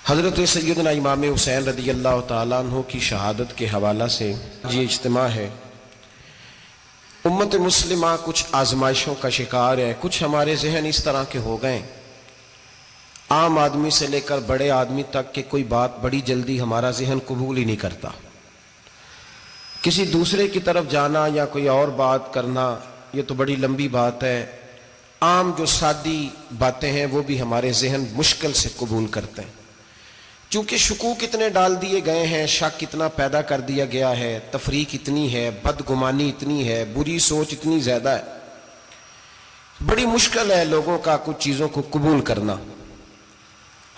حضرت سیدنا امام حسین رضی اللہ تعالیٰ عنہ کی شہادت کے حوالہ سے یہ اجتماع ہے۔ امت مسلمہ کچھ آزمائشوں کا شکار ہے، کچھ ہمارے ذہن اس طرح کے ہو گئے، عام آدمی سے لے کر بڑے آدمی تک کہ کوئی بات بڑی جلدی ہمارا ذہن قبول ہی نہیں کرتا۔ کسی دوسرے کی طرف جانا یا کوئی اور بات کرنا یہ تو بڑی لمبی بات ہے، عام جو سادی باتیں ہیں وہ بھی ہمارے ذہن مشکل سے قبول کرتے ہیں۔ چونکہ شکوک اتنے ڈال دیے گئے ہیں، شک اتنا پیدا کر دیا گیا ہے، تفریق اتنی ہے، بدگمانی اتنی ہے، بری سوچ اتنی زیادہ ہے، بڑی مشکل ہے لوگوں کا کچھ چیزوں کو قبول کرنا۔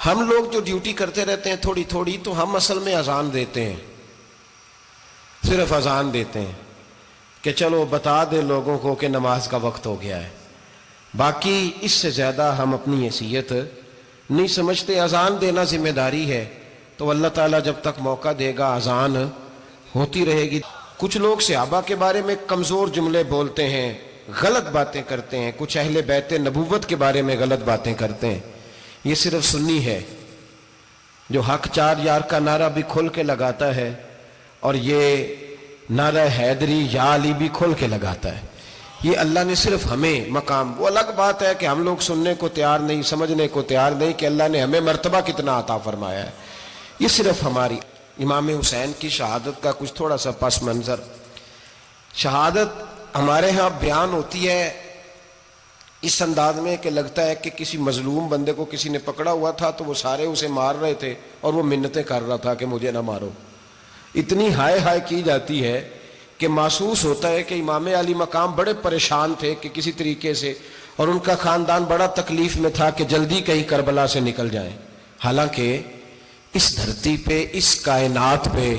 ہم لوگ جو ڈیوٹی کرتے رہتے ہیں تھوڑی تھوڑی، تو ہم اصل میں اذان دیتے ہیں، صرف اذان دیتے ہیں کہ چلو بتا دے لوگوں کو کہ نماز کا وقت ہو گیا ہے، باقی اس سے زیادہ ہم اپنی حیثیت نہیں سمجھتے۔ اذان دینا ذمہ داری ہے، تو اللہ تعالیٰ جب تک موقع دے گا اذان ہوتی رہے گی۔ کچھ لوگ صحابہ کے بارے میں کمزور جملے بولتے ہیں، غلط باتیں کرتے ہیں، کچھ اہل بیت نبوت کے بارے میں غلط باتیں کرتے ہیں۔ یہ صرف سنی ہے جو حق چار یار کا نعرہ بھی کھل کے لگاتا ہے، اور یہ نعرہ حیدری یا علی بھی کھل کے لگاتا ہے۔ یہ اللہ نے صرف ہمیں مقام، وہ الگ بات ہے کہ ہم لوگ سننے کو تیار نہیں، سمجھنے کو تیار نہیں کہ اللہ نے ہمیں مرتبہ کتنا عطا فرمایا ہے۔ یہ صرف ہماری امام حسین کی شہادت کا کچھ تھوڑا سا پس منظر۔ شہادت ہمارے ہاں بیان ہوتی ہے اس انداز میں کہ لگتا ہے کہ کسی مظلوم بندے کو کسی نے پکڑا ہوا تھا تو وہ سارے اسے مار رہے تھے اور وہ منتیں کر رہا تھا کہ مجھے نہ مارو۔ اتنی ہائے ہائے کی جاتی ہے کہ محسوس ہوتا ہے کہ امام علی مقام بڑے پریشان تھے کہ کسی طریقے سے، اور ان کا خاندان بڑا تکلیف میں تھا کہ جلدی کہیں کربلا سے نکل جائیں۔ حالانکہ اس دھرتی پہ، اس کائنات پہ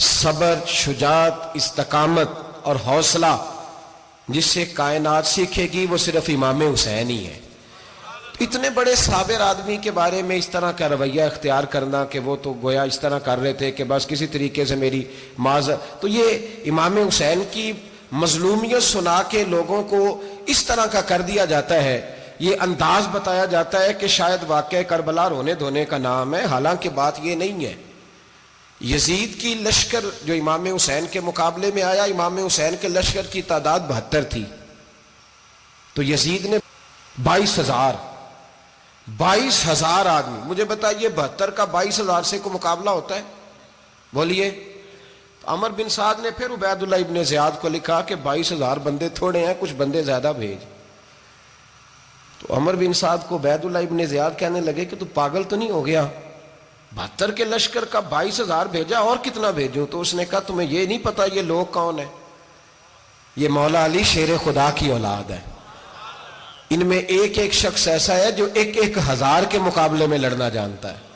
صبر، شجاعت، استقامت اور حوصلہ جس سے کائنات سیکھے گی وہ صرف امام حسین ہی ہے۔ اتنے بڑے صابر آدمی کے بارے میں اس طرح کا رویہ اختیار کرنا کہ وہ تو گویا اس طرح کر رہے تھے کہ بس کسی طریقے سے میری تو یہ امام حسین کی مظلومیت سنا کے لوگوں کو اس طرح کا کر دیا جاتا ہے، یہ انداز بتایا جاتا ہے کہ شاید واقعہ کربلا رونے دھونے کا نام ہے، حالانکہ بات یہ نہیں ہے۔ یزید کی لشکر جو امام حسین کے مقابلے میں آیا، امام حسین کے لشکر کی تعداد 72 تھی، تو یزید نے 22,000 آدمی، مجھے بتائیے 72 کا 22,000 سے کو مقابلہ ہوتا ہے؟ بولیے۔ عمر بن سعد نے پھر عبید اللہ ابن زیاد کو لکھا کہ 22,000 بندے تھوڑے ہیں، کچھ بندے زیادہ بھیج۔ تو عمر بن سعد کو عبید اللہ ابن زیاد کہنے لگے کہ تو پاگل تو نہیں ہو گیا، 72 کے لشکر کا 22,000 بھیجا، اور کتنا بھیجوں؟ تو اس نے کہا تمہیں یہ نہیں پتا یہ لوگ کون ہیں؟ یہ مولا علی شیر خدا کی اولاد ہے، ان میں ایک ایک شخص ایسا ہے جو 1,000 کے مقابلے میں لڑنا جانتا ہے۔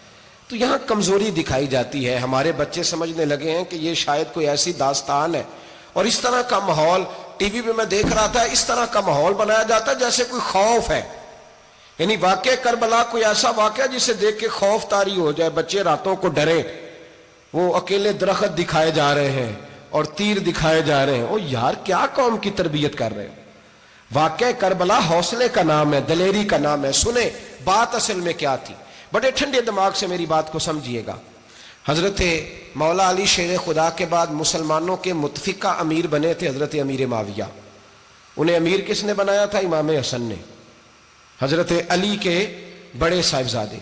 تو یہاں کمزوری دکھائی جاتی ہے، ہمارے بچے سمجھنے لگے ہیں کہ یہ شاید کوئی ایسی داستان ہے، اور اس طرح کا ماحول ٹی وی پہ میں دیکھ رہا تھا، اس طرح کا ماحول بنایا جاتا ہے جیسے کوئی خوف ہے، یعنی واقع کربلا کوئی ایسا واقعہ جسے دیکھ کے خوف طاری ہو جائے، بچے راتوں کو ڈرے، وہ اکیلے درخت دکھائے جا رہے ہیں اور تیر دکھائے جا رہے ہیں۔ او یار کیا قوم کی تربیت کر رہے ہیں؟ واقعہ کربلا حوصلے کا نام ہے، دلیری کا نام ہے۔ سنیں بات اصل میں کیا تھی، بڑے ٹھنڈے دماغ سے میری بات کو سمجھیے گا۔ حضرت مولا علی شیر خدا کے بعد مسلمانوں کے متفقہ امیر بنے تھے حضرت امیر معاویہ۔ انہیں امیر کس نے بنایا تھا؟ امام حسن نے، حضرت علی کے بڑے صاحبزادے۔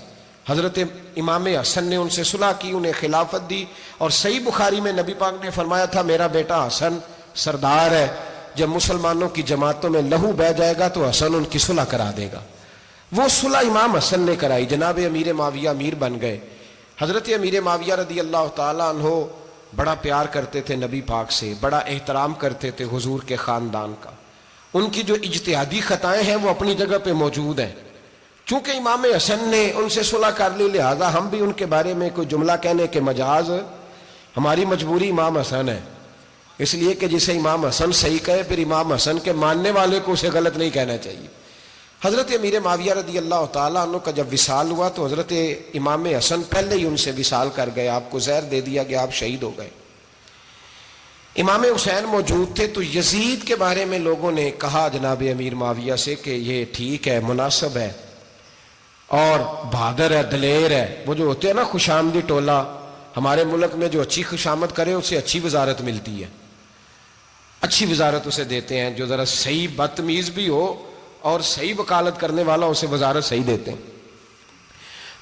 حضرت امام حسن نے ان سے صلح کی، انہیں خلافت دی، اور صحیح بخاری میں نبی پاک نے فرمایا تھا میرا بیٹا حسن سردار ہے، جب مسلمانوں کی جماعتوں میں لہو بہہ جائے گا تو حسن ان کی صلح کرا دے گا۔ وہ صلح امام حسن نے کرائی، جناب امیر معاویہ امیر بن گئے۔ حضرت امیر معاویہ رضی اللہ تعالیٰ عنہ بڑا پیار کرتے تھے نبی پاک سے، بڑا احترام کرتے تھے حضور کے خاندان کا۔ ان کی جو اجتہادی خطائیں ہیں وہ اپنی جگہ پہ موجود ہیں، چونکہ امام حسن نے ان سے صلح کر لی، لہذا ہم بھی ان کے بارے میں کوئی جملہ کہنے کے مجاز، ہماری مجبوری امام حسن ہے، اس لیے کہ جسے امام حسن صحیح کہے پھر امام حسن کے ماننے والے کو اسے غلط نہیں کہنا چاہیے۔ حضرت امیر معاویہ رضی اللہ تعالیٰ عنہ کا جب وصال ہوا تو حضرت امام حسن پہلے ہی ان سے وصال کر گئے، آپ کو زہر دے دیا گیا، آپ شہید ہو گئے۔ امام حسین موجود تھے، تو یزید کے بارے میں لوگوں نے کہا جناب امیر معاویہ سے کہ یہ ٹھیک ہے، مناسب ہے، اور بہادر ہے، دلیر ہے. وہ جو ہوتے ہیں نا خوش آمدی ٹولہ، ہمارے ملک میں جو اچھی خوشامد کرے اسے اچھی وزارت ملتی ہے، اچھی وزارت اسے دیتے ہیں. جو ذرا صحیح بدتمیز بھی ہو اور صحیح وکالت کرنے والا اسے وزارت صحیح دیتے ہیں.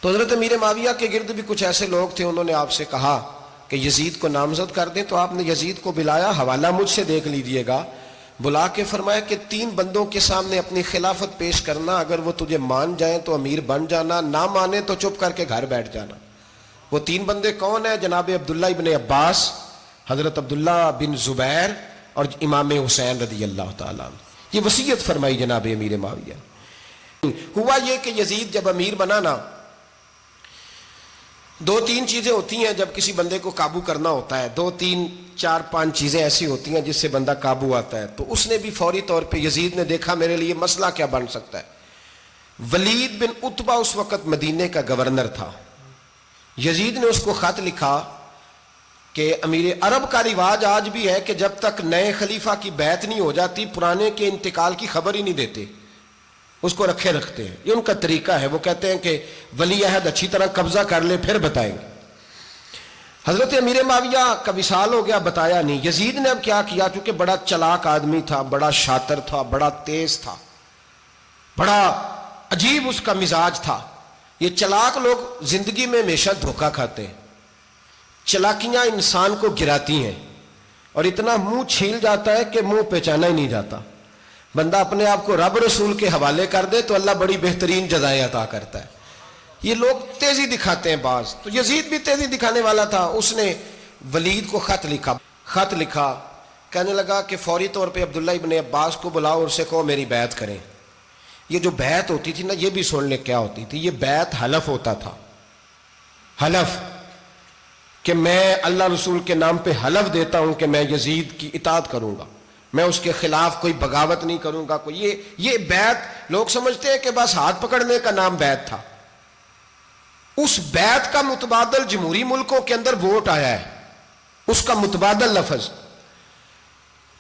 تو حضرت امیر معاویہ کے گرد بھی کچھ ایسے لوگ تھے، انہوں نے آپ سے کہا کہ یزید کو نامزد کر دیں. تو آپ نے یزید کو بلایا، حوالہ مجھ سے دیکھ لیجئے گا. بلا کے فرمایا کہ 3 بندوں کے سامنے اپنی خلافت پیش کرنا، اگر وہ تجھے مان جائیں تو امیر بن جانا، نہ مانے تو چپ کر کے گھر بیٹھ جانا. وہ 3 بندے کون ہیں؟ جناب عبداللہ ابن عباس، حضرت عبداللہ بن زبیر اور امام حسین رضی اللہ تعالیٰ عنہ. یہ وصیت فرمائی جناب امیر معاویہ. ہوا یہ کہ یزید جب امیر بنا نا، 2-3 چیزیں ہوتی ہیں جب کسی بندے کو قابو کرنا ہوتا ہے، 2-3 4-5 چیزیں ایسی ہوتی ہیں جس سے بندہ قابو آتا ہے. تو اس نے بھی فوری طور پہ، یزید نے دیکھا میرے لیے مسئلہ کیا بن سکتا ہے. ولید بن عتبہ اس وقت مدینے کا گورنر تھا. یزید نے اس کو خط لکھا کہ امیر عرب کا رواج آج بھی ہے کہ جب تک نئے خلیفہ کی بیعت نہیں ہو جاتی پرانے کے انتقال کی خبر ہی نہیں دیتے، اس کو رکھے رکھتے ہیں. یہ ان کا طریقہ ہے. وہ کہتے ہیں کہ ولی عہد اچھی طرح قبضہ کر لے پھر بتائیں گے. حضرت امیر معاویہ کا وصال ہو گیا، بتایا نہیں. یزید نے اب کیا کیا، چونکہ بڑا چلاک آدمی تھا، بڑا شاطر تھا، بڑا تیز تھا، بڑا عجیب اس کا مزاج تھا. یہ چلاک لوگ زندگی میں ہمیشہ دھوکہ کھاتے ہیں. چلاکیاں انسان کو گراتی ہیں اور اتنا منہ چھیل جاتا ہے کہ منہ پہچانا ہی نہیں جاتا. بندہ اپنے آپ کو رب رسول کے حوالے کر دے تو اللہ بڑی بہترین جزائیں عطا کرتا ہے. یہ لوگ تیزی دکھاتے ہیں بعض. تو یزید بھی تیزی دکھانے والا تھا. اس نے ولید کو خط لکھا کہنے لگا کہ فوری طور پہ عبداللہ ابن عباس کو بلاؤ اور اسے کہو میری بیعت کریں. یہ جو بیعت ہوتی تھی نا، یہ بھی سن لے کیا ہوتی تھی. یہ بیعت حلف ہوتا تھا. حلف کہ میں اللہ رسول کے نام پہ حلف دیتا ہوں کہ میں یزید کی اطاعت کروں گا، میں اس کے خلاف کوئی بغاوت نہیں کروں گا. یہ بیعت لوگ سمجھتے ہیں کہ بس ہاتھ پکڑنے کا نام بیعت تھا. اس بیعت کا متبادل جمہوری ملکوں کے اندر ووٹ آیا ہے، اس کا متبادل لفظ.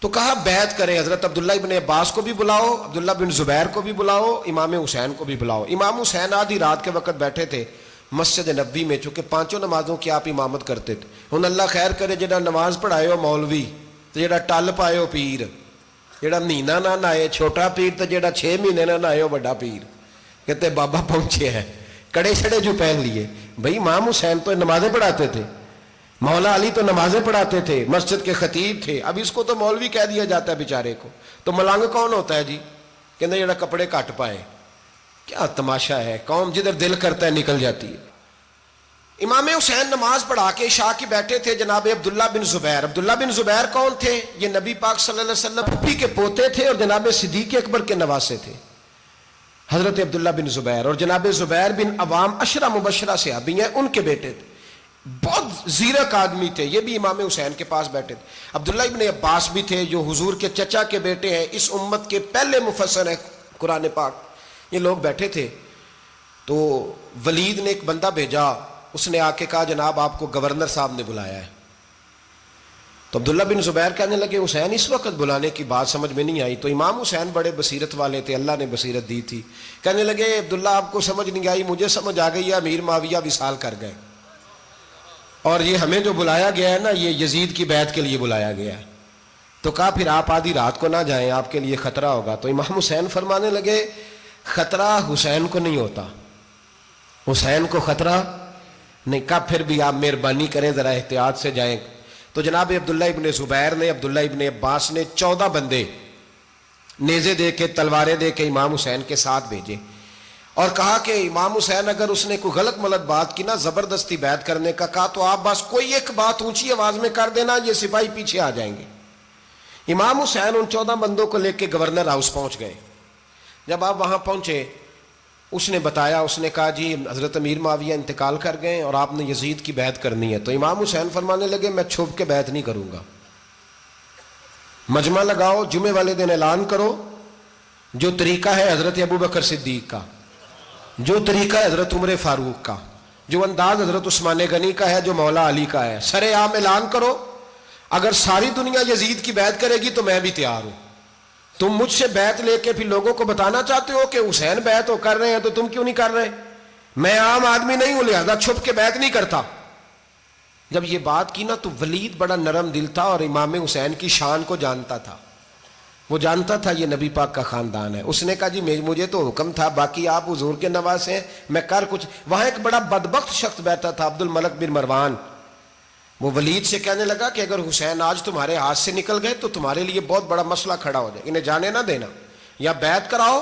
تو کہا بیعت کرے. حضرت عبداللہ ابن عباس کو بھی بلاؤ، عبداللہ بن زبیر کو بھی بلاؤ، امام حسین کو بھی بلاؤ. امام حسین آدھی رات کے وقت بیٹھے تھے مسجد نبوی میں، چونکہ 5 نمازوں کی آپ امامت کرتے تھے. ہن اللہ خیر کرے جڑا نماز پڑھائے ہو مولوی تو جڑا ٹل پائے ہو پیر، جڑا مہینہ نہ نہائے چھوٹا پیر تو جڑا 6 مہینے نہ نہائے ہو بڑا پیر. کہتے بابا پہنچے ہیں، کڑے چھڑے جو پہن لیے. بھائی امام حسین تو نمازیں پڑھاتے تھے، مولا علی تو نمازیں پڑھاتے تھے، مسجد کے خطیب تھے. اب اس کو تو مولوی کہہ دیا جاتا ہے بیچارے کو. تو ملنگ کون ہوتا ہے جی؟ کہتے جڑا کپڑے کٹ پائے. کیا تماشا ہے، قوم جدھر دل کرتا ہے نکل جاتی ہے. امام حسین نماز پڑھا کے عشاء کی بیٹھے تھے جناب عبداللہ بن زبیر. عبداللہ بن زبیر کون تھے؟ یہ نبی پاک صلی اللہ علیہ وسلم پھپھی کے پوتے تھے اور جناب صدیق اکبر کے نواسے تھے. حضرت عبداللہ بن زبیر اور جناب زبیر بن عوام عشرہ مبشرہ صحابی ہیں، ان کے بیٹے تھے. بہت زیرک آدمی تھے. یہ بھی امام حسین کے پاس بیٹھے تھے. عبداللہ ابن عباس بھی تھے جو حضور کے چچا کے بیٹے ہیں، اس امت کے پہلے مفسر ہیں قرآن پاک. یہ لوگ بیٹھے تھے. تو ولید نے ایک بندہ بھیجا، اس نے آ کے کہا جناب آپ کو گورنر صاحب نے بلایا ہے. تو عبداللہ بن زبیر کہنے لگے حسین اس وقت بلانے کی بات سمجھ میں نہیں آئی. تو امام حسین بڑے بصیرت والے تھے، اللہ نے بصیرت دی تھی. کہنے لگے عبداللہ آپ کو سمجھ نہیں آئی، مجھے سمجھ آ گئی ہے، امیر معاویہ وصال کر گئے اور یہ ہمیں جو بلایا گیا ہے نا، یہ یزید کی بیعت کے لیے بلایا گیا ہے. تو کہا پھر آپ آدھی رات کو نہ جائیں، آپ کے لیے خطرہ ہوگا. تو امام حسین فرمانے لگے خطرہ حسین کو نہیں ہوتا، حسین کو خطرہ نہیں. کہا پھر بھی آپ مہربانی کریں ذرا احتیاط سے جائیں. تو جناب عبداللہ ابن زبیر نے، عبداللہ ابن عباس نے 14 بندے نیزے دے کے، تلواریں دے کے امام حسین کے ساتھ بھیجے اور کہا کہ امام حسین اگر اس نے کوئی غلط ملت بات کی نا، زبردستی بیعت کرنے کا کہا، تو آپ بس کوئی ایک بات اونچی آواز میں کر دینا، یہ سپاہی پیچھے آ جائیں گے. امام حسین ان 14 بندوں کو لے کے گورنر ہاؤس پہنچ گئے. جب آپ وہاں پہنچے اس نے بتایا، اس نے کہا جی حضرت امیر معاویہ انتقال کر گئے اور آپ نے یزید کی بیعت کرنی ہے. تو امام حسین فرمانے لگے میں چھپ کے بیعت نہیں کروں گا. مجمع لگاؤ، جمعے والے دن اعلان کرو. جو طریقہ ہے حضرت ابو بکر صدیق کا، جو طریقہ ہے حضرت عمر فاروق کا، جو انداز حضرت عثمان غنی کا ہے، جو مولا علی کا ہے، سر عام اعلان کرو. اگر ساری دنیا یزید کی بیعت کرے گی تو میں بھی تیار ہوں. تم مجھ سے بیعت لے کے پھر لوگوں کو بتانا چاہتے ہو کہ حسین بیعت کر رہے ہیں تو تم کیوں نہیں کر رہے؟ میں عام آدمی نہیں ہوں لہذا چھپ کے بیعت نہیں کرتا. جب یہ بات کی نا تو ولید بڑا نرم دل تھا اور امام حسین کی شان کو جانتا تھا. وہ جانتا تھا یہ نبی پاک کا خاندان ہے. اس نے کہا جی مجھے تو حکم تھا، باقی آپ حضور کے نواسے ہیں، میں کر کچھ. وہاں ایک بڑا بدبخت شخص بیٹھا تھا، عبد الملک بن مروان. وہ ولید سے کہنے لگا کہ اگر حسین آج تمہارے ہاتھ سے نکل گئے تو تمہارے لیے بہت بڑا مسئلہ کھڑا ہو جائے، انہیں جانے نہ دینا، یا بیعت کراؤ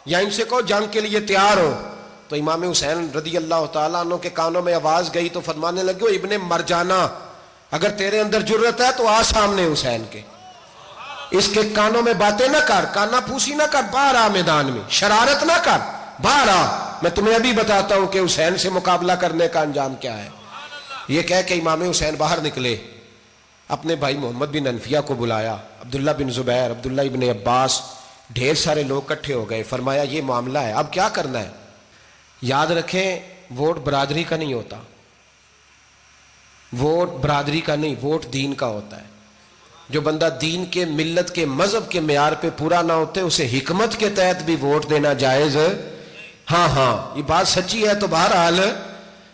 یا ان سے کہو جنگ کے لیے تیار ہو. تو امام حسین رضی اللہ تعالیٰ عنہ کے کانوں میں آواز گئی تو فرمانے لگے ابن مرجانہ، اگر تیرے اندر جرت ہے تو آ سامنے حسین کے، اس کے کانوں میں باتیں نہ کر، کانا پھوسی نہ کر، باہر آ میدان میں، شرارت نہ کر، باہر آ، میں تمہیں ابھی بتاتا ہوں کہ حسین سے مقابلہ کرنے کا انجام کیا ہے. یہ کہہ کہ امام حسین باہر نکلے، اپنے بھائی محمد بن انفیہ کو بلایا، عبداللہ بن زبیر، عبداللہ ابن عباس، ڈھیر سارے لوگ اکٹھے ہو گئے. فرمایا یہ معاملہ ہے، اب کیا کرنا ہے. یاد رکھیں ووٹ برادری کا نہیں ہوتا، ووٹ برادری کا نہیں، ووٹ دین کا ہوتا ہے. جو بندہ دین کے، ملت کے، مذہب کے معیار پہ پورا نہ ہوتے اسے حکمت کے تحت بھی ووٹ دینا جائز. ہاں یہ بات سچی ہے تو بہرحال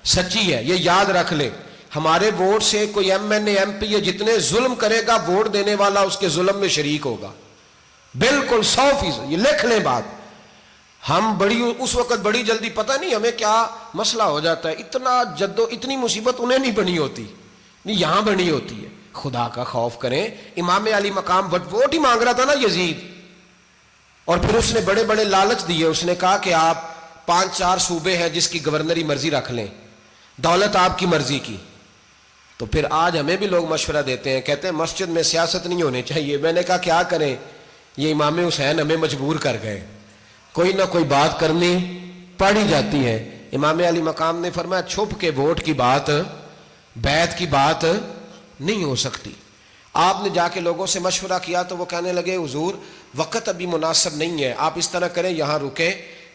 سچی ہے، یہ یاد رکھ لے. ہمارے ووٹ سے کوئی ایم این اے، ایم پی اے جتنے ظلم کرے گا، ووٹ دینے والا اس کے ظلم میں شریک ہوگا، بالکل 100%. یہ لکھ لیں بات. ہم اس وقت بڑی جلدی، پتہ نہیں ہمیں کیا مسئلہ ہو جاتا ہے، اتنی مصیبت انہیں نہیں بنی ہوتی، نہیں یہاں بنی ہوتی ہے. خدا کا خوف کریں. امام علی مقام ووٹ ہی مانگ رہا تھا نا یزید، اور پھر اس نے بڑے بڑے لالچ دیے. اس نے کہا کہ آپ 5-4 صوبے ہیں جس کی گورنری مرضی رکھ لیں، دولت آپ کی مرضی کی. تو پھر آج ہمیں بھی لوگ مشورہ دیتے ہیں، کہتے ہیں مسجد میں سیاست نہیں ہونی چاہیے. میں نے کہا کیا کریں، یہ امام حسین ہمیں مجبور کر گئے، کوئی نہ کوئی بات کرنی پڑ ہی جاتی ہے. امام علی مقام نے فرمایا چھپ کے ووٹ کی بات، بیعت کی بات نہیں ہو سکتی. آپ نے جا کے لوگوں سے مشورہ کیا تو وہ کہنے لگے حضور وقت ابھی مناسب نہیں ہے، آپ اس طرح کریں یہاں رکیں،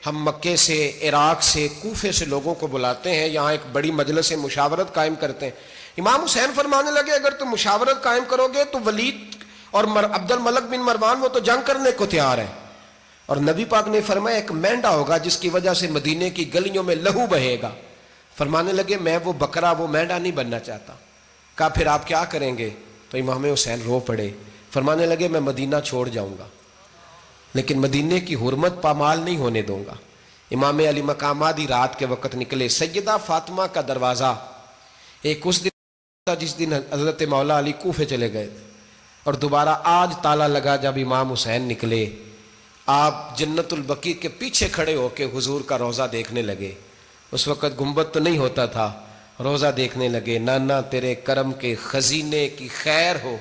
ہم مکے سے، عراق سے، کوفے سے لوگوں کو بلاتے ہیں، یہاں ایک بڑی مجلس مشاورت قائم کرتے ہیں. امام حسین فرمانے لگے اگر تم مشاورت قائم کرو گے تو ولید اور عبد الملک بن مروان وہ تو جنگ کرنے کو تیار ہے، اور نبی پاک نے فرمایا ایک مینڈا ہوگا جس کی وجہ سے مدینے کی گلیوں میں لہو بہے گا. فرمانے لگے میں وہ بکرا، وہ مینڈا نہیں بننا چاہتا. کہا پھر آپ کیا کریں گے؟ تو امام حسین رو پڑے، فرمانے لگے میں مدینہ چھوڑ جاؤں گا لیکن مدینے کی حرمت پامال نہیں ہونے دوں گا. امام علی مقام آدھی رات کے وقت نکلے. سیدہ فاطمہ کا دروازہ ایک اس دن تھا جس دن حضرت مولا علی کوفے چلے گئے تھے، اور دوبارہ آج تالا لگا جب امام حسین نکلے. آپ جنت البقیع کے پیچھے کھڑے ہو کے حضور کا روضہ دیکھنے لگے. اس وقت گنبد تو نہیں ہوتا تھا، روضہ دیکھنے لگے. نانا تیرے کرم کے خزینے کی خیر ہو،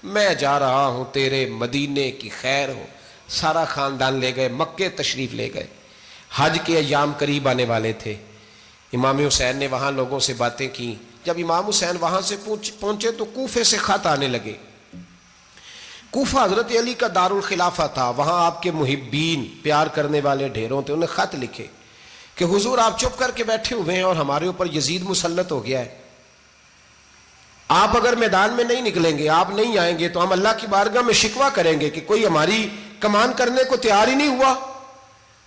میں جا رہا ہوں تیرے مدینے کی خیر ہو. سارا خاندان لے گئے، مکے تشریف لے گئے. حج کے ایام قریب آنے والے تھے. امام حسین نے وہاں لوگوں سے باتیں کی. جب امام حسین وہاں سے پہنچے تو کوفے سے خط آنے لگے. کوفہ حضرت علی کا دارالخلافہ تھا، وہاں آپ کے محبین، پیار کرنے والے ڈھیروں تھے. انہیں خط لکھے کہ حضور آپ چپ کر کے بیٹھے ہوئے ہیں اور ہمارے اوپر یزید مسلط ہو گیا ہے. آپ اگر میدان میں نہیں نکلیں گے، آپ نہیں آئیں گے تو ہم اللہ کی بارگاہ میں شکوہ کریں گے کہ کوئی ہماری کمان کرنے کو تیار ہی نہیں ہوا.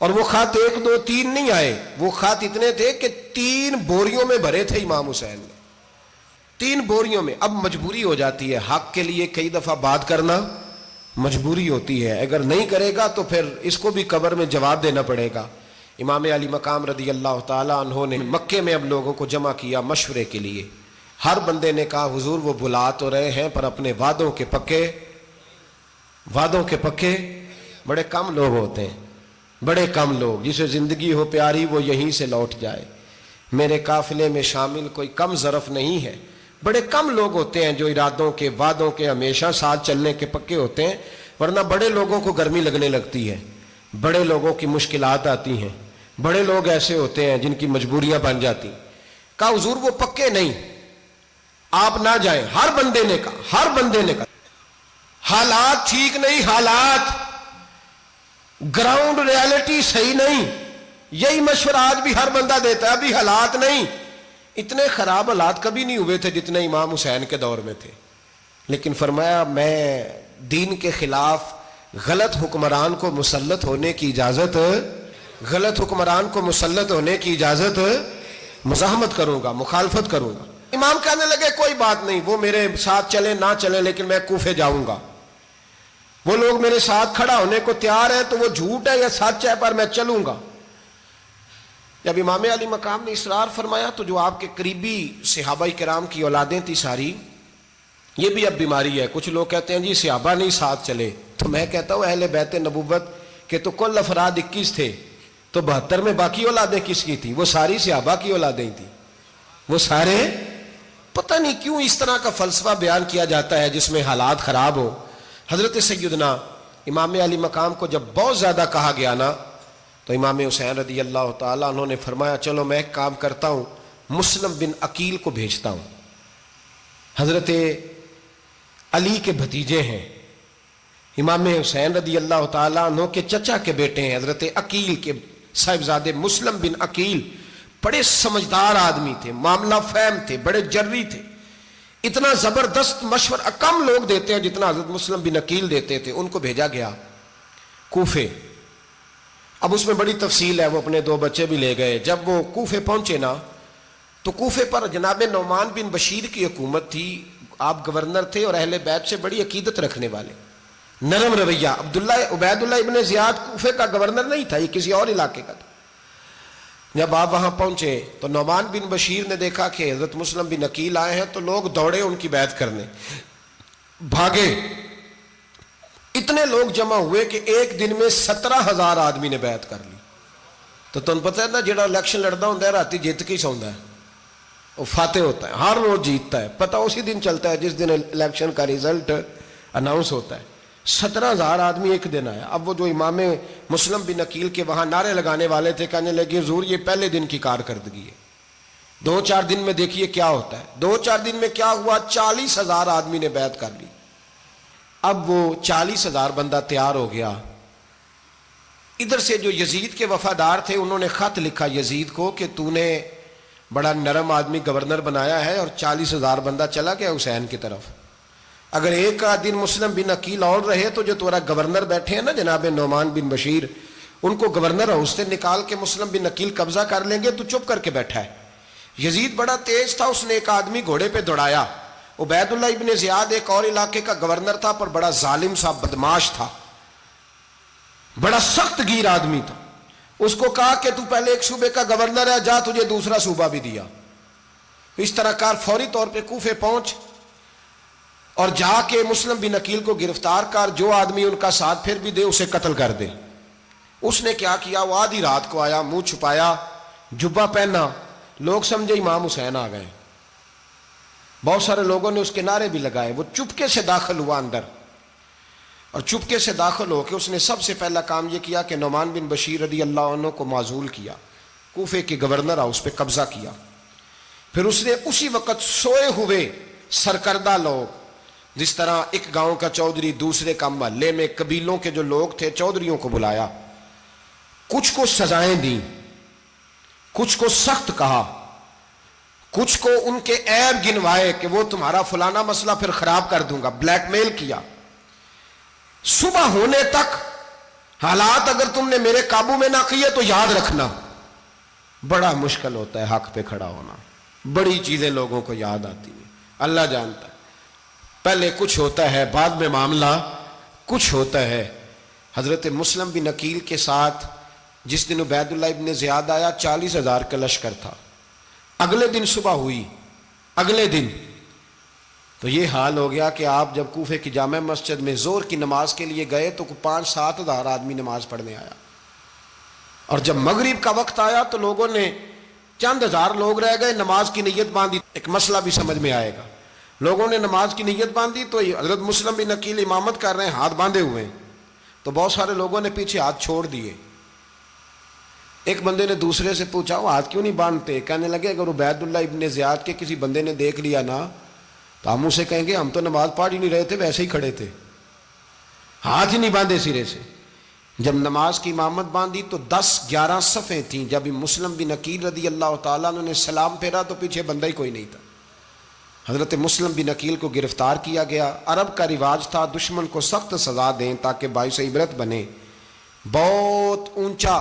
اور وہ خط 1 2 3 نہیں آئے، وہ خط اتنے تھے کہ 3 بوریوں میں بھرے تھے امام حسین نے، 3 بوریوں میں. اب مجبوری ہو جاتی ہے، حق کے لیے کئی دفعہ بات کرنا مجبوری ہوتی ہے. اگر نہیں کرے گا تو پھر اس کو بھی قبر میں جواب دینا پڑے گا. امام علی مقام رضی اللہ تعالیٰ عنہ نے مکے میں اب لوگوں کو جمع کیا مشورے کے لیے. ہر بندے نے کہا حضور وہ بلا تو رہے ہیں پر اپنے وعدوں کے پکے بڑے کم لوگ ہوتے ہیں، بڑے کم لوگ. جسے زندگی ہو پیاری وہ یہیں سے لوٹ جائے. میرے قافلے میں شامل کوئی کم ظرف نہیں ہے. بڑے کم لوگ ہوتے ہیں جو ارادوں کے، وعدوں کے ہمیشہ ساتھ چلنے کے پکے ہوتے ہیں، ورنہ بڑے لوگوں کو گرمی لگنے لگتی ہے، بڑے لوگوں کی مشکلات آتی ہیں، بڑے لوگ ایسے ہوتے ہیں جن کی مجبوریاں بن جاتی. کہا حضور وہ پکے نہیں، آپ نہ جائیں. ہر بندے نے کہا حالات ٹھیک نہیں، حالات گراؤنڈ ریالٹی صحیح نہیں. یہی مشورہ آج بھی ہر بندہ دیتا ہے، ابھی حالات نہیں. اتنے خراب حالات کبھی نہیں ہوئے تھے جتنے امام حسین کے دور میں تھے. لیکن فرمایا میں دین کے خلاف غلط حکمران کو مسلط ہونے کی اجازت غلط حکمران کو مسلط ہونے کی اجازت مزاحمت کروں گا، مخالفت کروں گا۔ امام کہنے لگے کوئی بات نہیں، وہ میرے ساتھ چلے نہ چلے لیکن میں کوفے جاؤں گا، وہ لوگ میرے ساتھ کھڑا ہونے کو تیار ہے تو وہ جھوٹ ہے یا سچ ہے پر میں چلوں گا۔ جب امام علی مقام نے اصرار فرمایا تو جو آپ کے قریبی صحابہ کرام کی اولادیں تھی ساری، یہ بھی اب بیماری ہے، کچھ لوگ کہتے ہیں جی صحابہ نہیں ساتھ چلے، تو میں کہتا ہوں اہل بیت نبوت کے تو کل افراد 21 تھے، تو 72 میں باقی اولادیں کس کی تھیں؟ وہ ساری صحابہ کی اولادیں تھیں، وہ سارے، پتہ نہیں کیوں اس طرح کا فلسفہ بیان کیا جاتا ہے جس میں حالات خراب ہو۔ حضرت سیدنا امام علی مقام کو جب بہت زیادہ کہا گیا نا تو امام حسین رضی اللہ تعالیٰ انہوں نے فرمایا چلو میں ایک کام کرتا ہوں، مسلم بن عقیل کو بھیجتا ہوں، حضرت علی کے بھتیجے ہیں، امام حسین رضی اللہ تعالیٰ عنہ کے چچا کے بیٹے ہیں، حضرت عقیل کے صاحبزادے مسلم بن عقیل بڑے سمجھدار آدمی تھے، معاملہ فہم تھے، بڑے جری تھے، اتنا زبردست مشورہ کم لوگ دیتے ہیں جتنا حضرت مسلم بن عقیل دیتے تھے۔ ان کو بھیجا گیا کوفے۔ اب اس میں بڑی تفصیل ہے، وہ اپنے 2 بچے بھی لے گئے۔ جب وہ کوفے پہنچے نا تو کوفے پر جناب نعمان بن بشیر کی حکومت تھی، آپ گورنر تھے اور اہل بیت سے بڑی عقیدت رکھنے والے، نرم رویہ۔ عبید اللہ ابن زیاد کوفے کا گورنر نہیں تھا، یہ کسی اور علاقے کا تھا۔ جب آپ وہاں پہنچے تو نعمان بن بشیر نے دیکھا کہ حضرت مسلم بن عقیل آئے ہیں تو لوگ دوڑے ان کی بیعت کرنے، بھاگے، اتنے لوگ جمع ہوئے کہ ایک دن میں 17,000 آدمی نے بیعت کر لی۔ تو تم پتہ ہے نا جڑا الیکشن لڑتا ہوں راتی جیت کے سوندا ہے، وہ فاتح ہوتا ہے، ہر روز جیتتا ہے، پتہ اسی دن چلتا ہے جس دن الیکشن کا ریزلٹ اناؤنس ہوتا ہے۔ 17,000 آدمی ایک دن آیا۔ اب وہ جو امام مسلم بن عقیل کے وہاں نعرے لگانے والے تھے کہنے لگے حضور یہ پہلے دن کی کارکردگی ہے، 2-4 دن میں دیکھیے کیا ہوتا ہے۔ 2-4 دن میں کیا ہوا، 40,000 آدمی نے بیعت کر لی۔ اب وہ 40,000 بندہ تیار ہو گیا۔ ادھر سے جو یزید کے وفادار تھے انہوں نے خط لکھا یزید کو کہ تو نے بڑا نرم آدمی گورنر بنایا ہے اور 40,000 بندہ چلا گیا حسین کی طرف، اگر ایک دن مسلم بن عقیل اور رہے تو جو تمہارا گورنر بیٹھے ہیں نا جناب نعمان بن بشیر، ان کو گورنر ہاؤس سے نکال کے مسلم بن عقیل قبضہ کر لیں گے، تو چپ کر کے بیٹھا ہے۔ یزید بڑا تیز تھا، اس نے ایک آدمی گھوڑے پہ دوڑایا۔ عبید اللہ ابن زیاد ایک اور علاقے کا گورنر تھا پر بڑا ظالم سا بدماش تھا، بڑا سخت گیر آدمی تھا۔ اس کو کہا کہ تو پہلے ایک صوبے کا گورنر ہے، جا تجھے دوسرا صوبہ بھی دیا، اس طرح کار فوری طور پہ کوفے پہنچ اور جا کے مسلم بن عقیل کو گرفتار کر، جو آدمی ان کا ساتھ پھر بھی دے اسے قتل کر دے۔ اس نے کیا کیا، وہ آدھی رات کو آیا، منہ چھپایا، جبہ پہنا، لوگ سمجھے امام حسین آ گئے۔ بہت سارے لوگوں نے اس کے نعرے بھی لگائے۔ وہ چپکے سے داخل ہوا اندر، اور چپکے سے داخل ہو کے اس نے سب سے پہلا کام یہ کیا کہ نعمان بن بشیر رضی اللہ عنہ کو معزول کیا، کوفے کے گورنر ہاؤس پہ قبضہ کیا۔ پھر اس نے اسی وقت سوئے ہوئے سرکردہ لوگ، جس طرح ایک گاؤں کا چودھری دوسرے کا محلے میں قبیلوں کے جو لوگ تھے چودھریوں کو بلایا، کچھ کو سزائیں دیں، کچھ کو سخت کہا، کچھ کو ان کے عیب گنوائے کہ وہ تمہارا فلانا مسئلہ پھر خراب کر دوں گا، بلیک میل کیا۔ صبح ہونے تک حالات اگر تم نے میرے قابو میں نہ کیے تو یاد رکھنا بڑا مشکل ہوتا ہے حق پہ کھڑا ہونا، بڑی چیزیں لوگوں کو یاد آتی ہیں، اللہ جانتا ہے، پہلے کچھ ہوتا ہے بعد میں معاملہ کچھ ہوتا ہے۔ حضرت مسلم بن عقیل کے ساتھ جس دن عبید اللہ ابن زیاد آیا 40,000 کا لشکر تھا۔ اگلے دن صبح ہوئی، اگلے دن تو یہ حال ہو گیا کہ آپ جب کوفے کی جامع مسجد میں زور کی نماز کے لیے گئے تو 5-7 ہزار آدمی نماز پڑھنے آیا، اور جب مغرب کا وقت آیا تو لوگوں نے چند ہزار لوگ رہ گئے، نماز کی نیت باندھی۔ ایک مسئلہ بھی سمجھ میں آئے گا، لوگوں نے نماز کی نیت باندھی تو حضرت مسلم بن عقیل امامت کر رہے ہیں، ہاتھ باندھے ہوئے ہیں، تو بہت سارے لوگوں نے پیچھے ہاتھ چھوڑ دیے۔ ایک بندے نے دوسرے سے پوچھا وہ ہاتھ کیوں نہیں باندھتے؟ کہنے لگے اگر عبید اللہ ابن زیاد کے کسی بندے نے دیکھ لیا نا تو ہم اسے کہیں گے ہم تو نماز پڑھ ہی نہیں رہے تھے، ویسے ہی کھڑے تھے، ہاتھ ہی نہیں باندھے سرے سے۔ جب نماز کی امامت باندھی تو 10-11 صفیں تھیں۔ جب مسلم بن عقیل رضی اللہ تعالیٰ عنہ نے سلام پھیرا تو پیچھے بندہ ہی کوئی نہیں تھا۔ حضرت مسلم بن عقیل کو گرفتار کیا گیا۔ عرب کا رواج تھا دشمن کو سخت سزا دیں تاکہ باعث عبرت بنے۔ بہت اونچا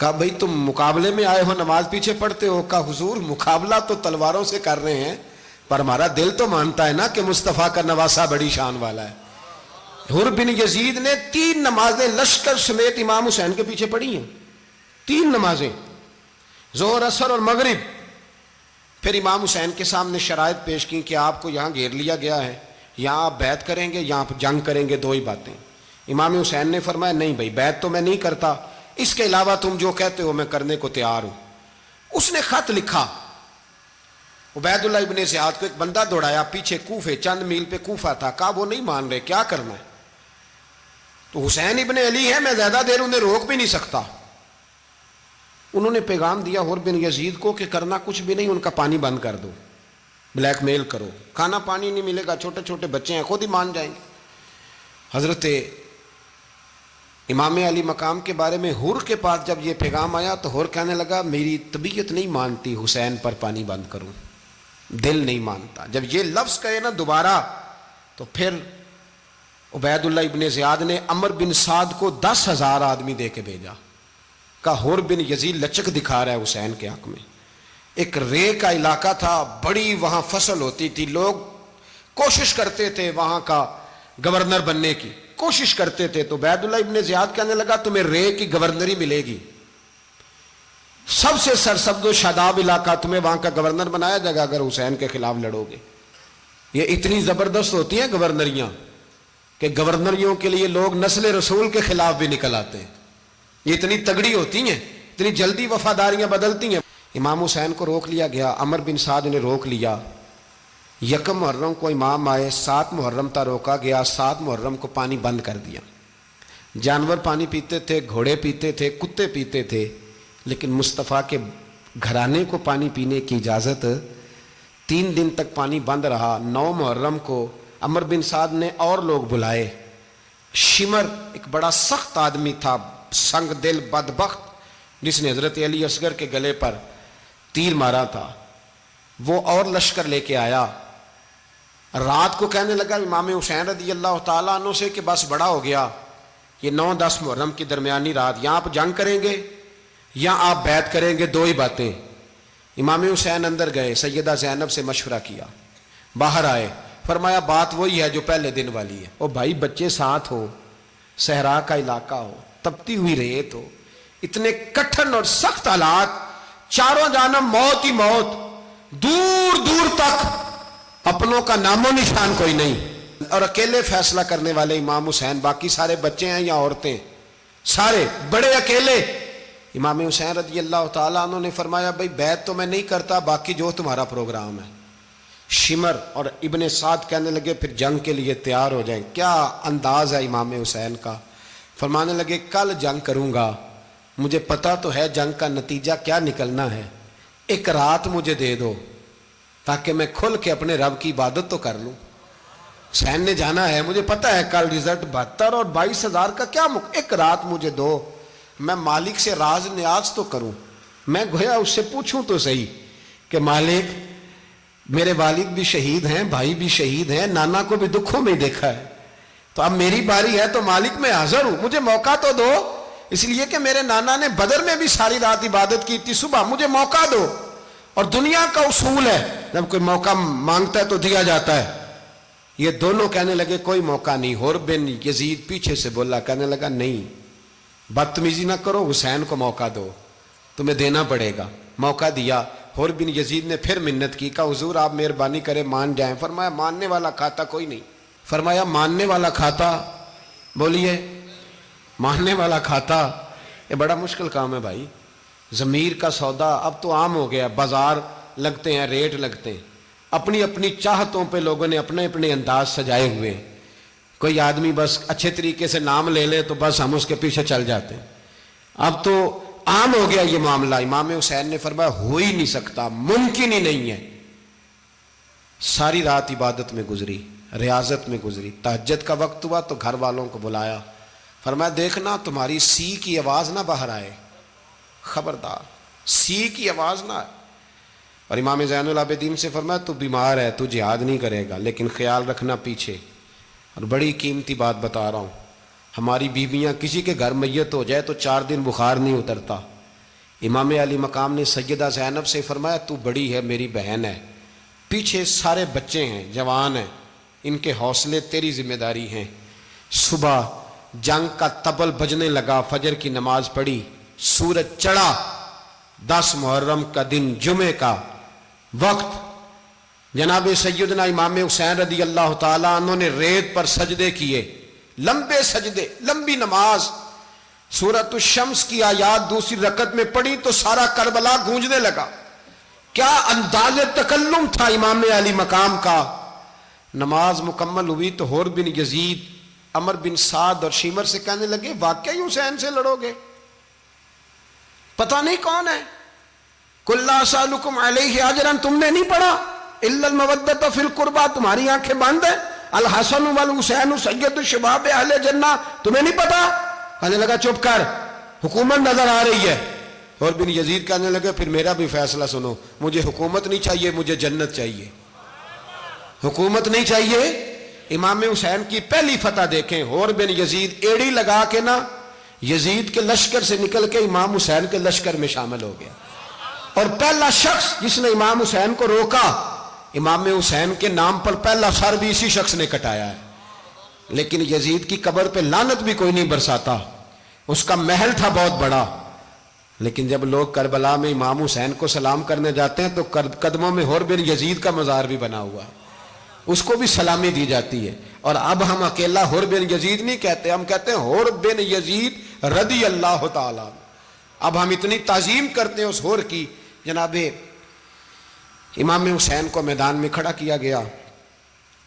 کہا بھئی تم مقابلے میں آئے ہو نماز پیچھے پڑھتے ہو؟ کہا حضور مقابلہ تو تلواروں سے کر رہے ہیں پر ہمارا دل تو مانتا ہے نا کہ مصطفیٰ کا نواسہ بڑی شان والا ہے۔ حر بن یزید نے 3 نمازیں لشکر سمیت امام حسین کے پیچھے پڑھی ہیں، 3 نمازیں، ظہر اثر اور مغرب۔ پھر امام حسین کے سامنے شرائط پیش کی کہ آپ کو یہاں گھیر لیا گیا ہے، یہاں آپ بیعت کریں گے، یہاں جنگ کریں گے، 2 ہی باتیں۔ امام حسین نے فرمایا نہیں بھائی بیعت تو میں نہیں کرتا، اس کے علاوہ تم جو کہتے ہو میں کرنے کو تیار ہوں۔ اس نے خط لکھا، عبید اللہ ابن زیاد کو ایک بندہ دوڑایا پیچھے کوفے، چند میل پہ کوفہ تھا، کہا وہ نہیں مان رہے، کیا کرنا ہے؟ تو حسین ابن علی ہے، میں زیادہ دیر انہیں روک بھی نہیں سکتا۔ انہوں نے پیغام دیا حر بن یزید کو کہ کرنا کچھ بھی نہیں، ان کا پانی بند کر دو، بلیک میل کرو، کھانا پانی نہیں ملے گا، چھوٹے چھوٹے بچے ہیں، خود ہی مان جائیں گے۔ حضرت امام علی مقام کے بارے میں حر کے پاس جب یہ پیغام آیا تو حر کہنے لگا میری طبیعت نہیں مانتی حسین پر پانی بند کروں، دل نہیں مانتا۔ جب یہ لفظ کہے نا دوبارہ تو پھر عبید اللہ ابن زیاد نے عمر بن سعد کو 10,000 آدمی دے کے بھیجا، کہا حر بن یزید لچک دکھا رہا ہے حسین کے حق میں۔ ایک رے کا علاقہ تھا، بڑی وہاں فصل ہوتی تھی، لوگ کوشش کرتے تھے وہاں کا گورنر بننے کی، کوشش کرتے تھے۔ تو عبید اللہ ابن زیاد کہنے لگا تمہیں رے کی گورنری ملے گی، سب سے سرسبز و شاداب علاقہ، تمہیں وہاں کا گورنر بنایا جائے گا اگر حسین کے خلاف لڑو گے۔ یہ اتنی زبردست ہوتی ہیں گورنریاں کہ گورنریوں کے لیے لوگ نسل رسول کے خلاف بھی نکل آتے ہیں، یہ اتنی تگڑی ہوتی ہیں، اتنی جلدی وفاداریاں بدلتی ہیں۔ امام حسین کو روک لیا گیا، عمر بن سعد نے روک لیا۔ 1 محرم کو امام آئے، 7 محرم تا روکا گیا، 7 محرم کو پانی بند کر دیا۔ جانور پانی پیتے تھے، گھوڑے پیتے تھے، کتے پیتے تھے، لیکن مصطفیٰ کے گھرانے کو پانی پینے کی اجازت۔ 3 دن تک پانی بند رہا۔ 9 محرم کو عمر بن سعد نے اور لوگ بلائے۔ شمر ایک بڑا سخت آدمی تھا، سنگ دل بدبخت، جس نے حضرت علی اصغر کے گلے پر تیر مارا تھا، وہ اور لشکر لے کے آیا۔ رات کو کہنے لگا امام حسین رضی اللہ تعالیٰ عنہ سے کہ بس بڑا ہو گیا، یہ 9-10 محرم کی درمیانی رات، یہاں آپ جنگ کریں گے یا آپ بیعت کریں گے، 2 ہی باتیں۔ امام حسین اندر گئے، سیدہ زینب سے مشورہ کیا، باہر آئے، فرمایا بات وہی ہے جو پہلے دن والی ہے۔ او بھائی بچے ساتھ ہو، صحرا کا علاقہ ہو، تپتی ہوئی ریت ہو، اتنے کٹھن اور سخت حالات، چاروں جانب موت ہی موت، دور دور تک اپنوں کا نام و نشان کوئی نہیں، اور اکیلے فیصلہ کرنے والے امام حسین، باقی سارے بچے ہیں یا عورتیں، سارے بڑے اکیلے۔ امام حسین رضی اللہ تعالیٰ عنہ نے فرمایا بھائی بیعت تو میں نہیں کرتا، باقی جو تمہارا پروگرام ہے۔ شمر اور ابن سعد کہنے لگے پھر جنگ کے لیے تیار ہو جائیں۔ کیا انداز ہے امام حسین کا، فرمانے لگے کل جنگ کروں گا، مجھے پتا تو ہے جنگ کا نتیجہ کیا نکلنا ہے، 1 رات مجھے دے دو تاکہ میں کھل کے اپنے رب کی عبادت تو کر لوں۔ حسین نے جانا ہے، مجھے پتا ہے کل رزلٹ 72 اور 22,000 کا کیا 1 رات مجھے دو، میں مالک سے راز نیاز تو کروں، میں گویا اس سے پوچھوں تو صحیح کہ مالک میرے والد بھی شہید ہیں، بھائی بھی شہید ہیں، نانا کو بھی دکھوں میں دیکھا ہے، تو اب میری باری ہے تو مالک میں حاضر ہوں، مجھے موقع تو دو، اس لیے کہ میرے نانا نے بدر میں بھی ساری رات عبادت کی تھی، صبح مجھے موقع دو۔ اور دنیا کا اصول ہے جب کوئی موقع مانگتا ہے تو دیا جاتا ہے۔ یہ دونوں کہنے لگے کوئی موقع نہیں۔ حر بن یزید پیچھے سے بولا، کہنے لگا نہیں بدتمیزی نہ کرو، حسین کو موقع دو، تمہیں دینا پڑے گا۔ موقع دیا۔ حر بن یزید نے پھر منت کی، کہا حضور آپ مہربانی کریں مان جائیں۔ فرمایا ماننے والا کھاتا کوئی نہیں۔ فرمایا ماننے والا کھاتا، بولیے ماننے والا کھاتا، یہ بڑا مشکل کام ہے بھائی۔ ضمیر کا سودا اب تو عام ہو گیا، بازار لگتے ہیں، ریٹ لگتے ہیں، اپنی اپنی چاہتوں پہ لوگوں نے اپنے اپنے انداز سجائے ہوئے ہیں۔ کوئی آدمی بس اچھے طریقے سے نام لے لے تو بس ہم اس کے پیچھے چل جاتے ہیں، اب تو عام ہو گیا یہ معاملہ۔ امام حسین نے فرمایا ہو ہی نہیں سکتا، ممکن ہی نہیں ہے۔ ساری رات عبادت میں گزری، ریاضت میں گزری، تہجد کا وقت ہوا تو گھر والوں کو بلایا، فرمایا دیکھنا تمہاری سی کی آواز نہ باہر آئے، خبردار سی کی آواز نہ آئے۔ اور امام زین العابدین سے فرمایا تو بیمار ہے، تو جہاد نہیں کرے گا، لیکن خیال رکھنا پیچھے۔ اور بڑی قیمتی بات بتا رہا ہوں، ہماری بیویاں کسی کے گھر میت ہو جائے تو 4 دن بخار نہیں اترتا، امام علی مقام نے سیدہ زینب سے فرمایا تو بڑی ہے، میری بہن ہے، پیچھے سارے بچے ہیں، جوان ہیں، ان کے حوصلے تیری ذمہ داری ہیں۔ صبح جنگ کا طبل بجنے لگا، فجر کی نماز پڑھی، سورج چڑھا، 10 محرم کا دن، جمعے کا وقت، جناب سیدنا امام حسین رضی اللہ تعالیٰ عنہ نے ریت پر سجدے کیے، لمبے سجدے، لمبی نماز، سورۃ الشمس کی آیات دوسری رکعت میں پڑھی تو سارا کربلا گونجنے لگا۔ کیا انداز تکلم تھا امام علی مقام کا۔ نماز مکمل ہوئی تو حور بن یزید، عمر بن سعد اور شیمر سے کہنے لگے واقعی حسین سے لڑو گے؟ پتہ نہیں کون ہے۔ قُلْ لَا أَسْأَلُكُمْ عَلَيْهِ أَجْرًا، تم نے نہیں پڑھا إِلَّا الْمَوَدَّةَ فِي الْقُرْبَى، تمہاری آنکھیں بند ہیں، الحسن والحسین سید الشباب اہل جنہ، تمہیں نہیں پتا؟ کہنے لگا چپ کر، حکومت نظر آ رہی ہے۔ اور بن یزید کہنے لگے پھر میرا بھی فیصلہ سنو، مجھے حکومت نہیں چاہیے، مجھے جنت چاہیے۔ حکومت نہیں چاہیے۔ امام حسین کی پہلی فتح دیکھیں، اور بن یزید ایڑی لگا کے نا یزید کے لشکر سے نکل کے امام حسین کے لشکر میں شامل ہو گیا، اور پہلا شخص جس نے امام حسین کو روکا، امام حسین کے نام پر پہلا سر بھی اسی شخص نے کٹایا ہے۔ لیکن یزید کی قبر پہ لعنت بھی کوئی نہیں برساتا، اس کا محل تھا بہت بڑا، لیکن جب لوگ کربلا میں امام حسین کو سلام کرنے جاتے ہیں تو قدموں میں حور بن یزید کا مزار بھی بنا ہوا ہے، اس کو بھی سلامی دی جاتی ہے۔ اور اب ہم اکیلا حور بن یزید نہیں کہتے، ہم کہتے ہیں حور بن یزید رضی اللہ تعالیٰ۔ اب ہم اتنی تعظیم کرتے ہیں اس حور کی۔ جناب امام حسین کو میدان میں کھڑا کیا گیا،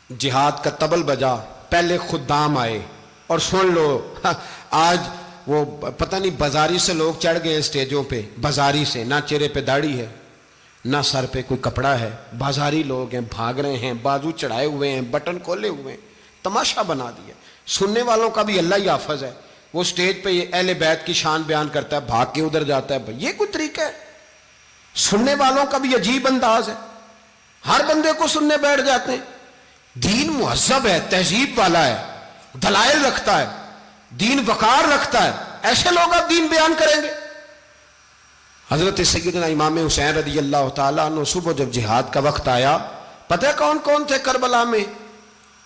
جہاد کا طبل بجا، پہلے خدام آئے، اور سن لو آج وہ پتہ نہیں بازاری سے لوگ چڑھ گئے اسٹیجوں پہ، بازاری سے، نہ چہرے پہ داڑھی ہے، نہ سر پہ کوئی کپڑا ہے، بازاری لوگ ہیں، بھاگ رہے ہیں، بازو چڑھائے ہوئے ہیں، بٹن کھولے ہوئے ہیں، تماشا بنا دیا۔ سننے والوں کا بھی اللہ ہی حافظ ہے، وہ سٹیج پہ اہل بیت کی شان بیان کرتا ہے، بھاگ کے ادھر جاتا ہے، یہ کوئی طریقہ ہے؟ سننے والوں کا بھی عجیب انداز ہے، ہر بندے کو سننے بیٹھ جاتے ہیں۔ دین مہذب ہے، تہذیب والا ہے، دلائل رکھتا ہے، دین وقار رکھتا ہے، ایسے لوگ اب دین بیان کریں گے؟ حضرت سیدنا امام حسین رضی اللہ تعالیٰ عنہ صبح جب جہاد کا وقت آیا، پتہ ہے کون کون تھے کربلا میں؟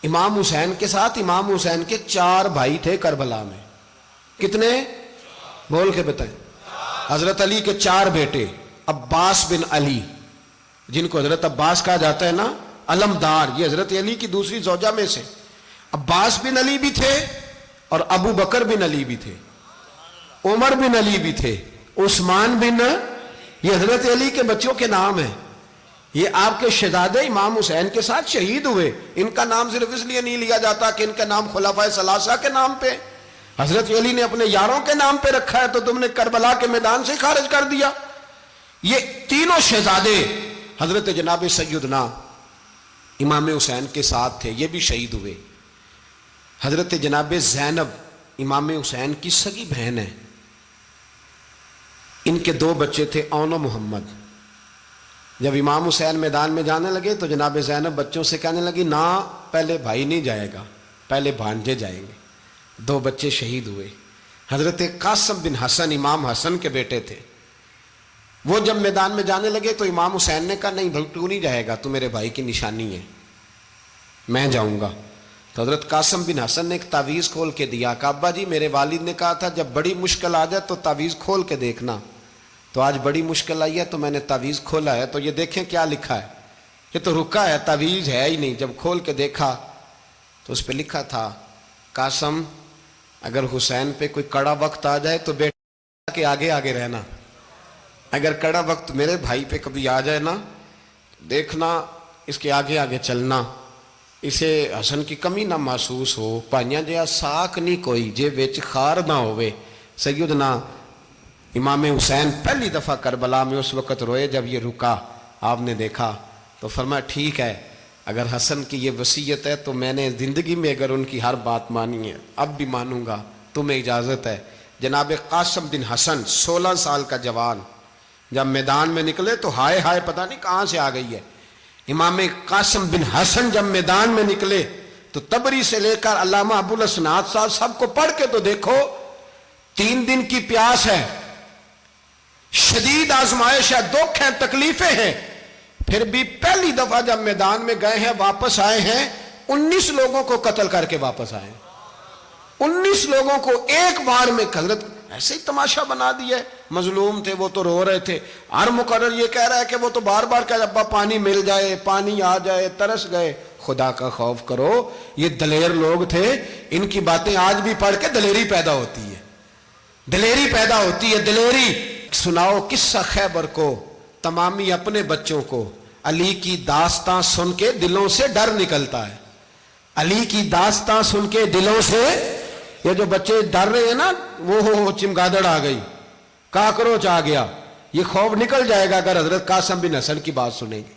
امام حسین کے ساتھ امام حسین کے 4 بھائی تھے کربلا میں۔ کتنے؟ بول کے بتائیں۔ حضرت علی کے 4 بیٹے، عباس بن علی، جن کو حضرت عباس کہا جاتا ہے نا، علمدار، یہ حضرت علی کی دوسری زوجہ میں سے۔ عباس بن علی بھی تھے، اور ابو بکر بن علی بھی تھے، عمر بن علی بھی تھے، عثمان بن، یہ حضرت علی کے بچوں کے نام ہیں۔ یہ آپ کے شہزادے امام حسین کے ساتھ شہید ہوئے، ان کا نام صرف اس لیے نہیں لیا جاتا کہ ان کا نام خلفائے ثلاثہ کے نام پہ، حضرت علی نے اپنے یاروں کے نام پہ رکھا ہے، تو تم نے کربلا کے میدان سے خارج کر دیا۔ یہ تینوں شہزادے حضرت جناب سیدنا امام حسین کے ساتھ تھے، یہ بھی شہید ہوئے۔ حضرت جناب زینب امام حسین کی سگی بہن ہے، ان کے 2 بچے تھے، اون و محمد۔ جب امام حسین میدان میں جانے لگے تو جناب زینب بچوں سے کہنے لگی نہ، پہلے بھائی نہیں جائے گا، پہلے بھانجے جائیں گے۔ 2 بچے شہید ہوئے۔ حضرت قاسم بن حسن امام حسن کے بیٹے تھے، وہ جب میدان میں جانے لگے تو امام حسین نے کہا نہیں بھائی تو نہیں جائے گا، تو میرے بھائی کی نشانی ہے، میں جاؤں گا۔ تو حضرت قاسم بن حسن نے ایک تعویذ کھول کے دیا کہ ابا جی میرے والد نے کہا تھا جب بڑی مشکل آ جائے تو تعویذ کھول کے دیکھنا، تو آج بڑی مشکل آئی ہے تو میں نے تعویذ کھولا ہے، تو یہ دیکھیں کیا لکھا ہے، یہ تو رکا ہے، تعویذ ہے ہی نہیں۔ جب کھول کے دیکھا تو اس پہ لکھا تھا قاسم اگر حسین پہ کوئی کڑا وقت آ جائے تو بیٹا کے آگے آگے رہنا، اگر کڑا وقت میرے بھائی پہ کبھی آ جائے نا دیکھنا اس کے آگے آگے چلنا، اسے حسن کی کمی نہ محسوس ہو، پائیاں جہا ساک نہیں کوئی جے وچ خار نہ ہوئے۔ سیدنا امام حسین پہلی دفعہ کربلا میں اس وقت روئے جب یہ رکا، آپ نے دیکھا تو فرمایا ٹھیک ہے، اگر حسن کی یہ وصیت ہے تو میں نے زندگی میں اگر ان کی ہر بات مانی ہے اب بھی مانوں گا، تمہیں اجازت ہے۔ جناب قاسم بن حسن 16 سال کا جوان جب میدان میں نکلے تو ہائے ہائے پتہ نہیں کہاں سے آ گئی ہے۔ امام قاسم بن حسن جب میدان میں نکلے تو تبری سے لے کر علامہ ابو الاسناد صاحب سب کو پڑھ کے تو دیکھو، 3 دن کی پیاس ہے، شدید آزمائش ہے، دکھ ہیں، تکلیفیں ہیں، پھر بھی پہلی دفعہ جب میدان میں گئے ہیں واپس آئے ہیں 19 لوگوں کو قتل کر کے واپس آئے ہیں۔ 19 لوگوں کو ایک بار میں حضرت ایسے ہی تماشا بنا دیا ہے۔ مظلوم تھے وہ تو رو رہے تھے، ہر مقرر یہ کہہ رہا ہے کہ وہ تو بار بار کہہ ابا پانی مل جائے، پانی آ جائے، ترس گئے۔ خدا کا خوف کرو، یہ دلیر لوگ تھے، ان کی باتیں آج بھی پڑھ کے دلیری پیدا ہوتی ہے، دلیری پیدا ہوتی ہے، دلیری۔ سناؤ قصہ خیبر کو، تمامی اپنے بچوں کو علی کی داستاں سن کے دلوں سے ڈر نکلتا ہے، علی کی داستاں سن کے دلوں سے۔ یہ جو بچے ڈر رہے ہیں نا، وہ چمگادڑ آ گئی، کاکروچ آ گیا، یہ خوف نکل جائے گا اگر حضرت قاسم بن حسن کی بات سنیں گے۔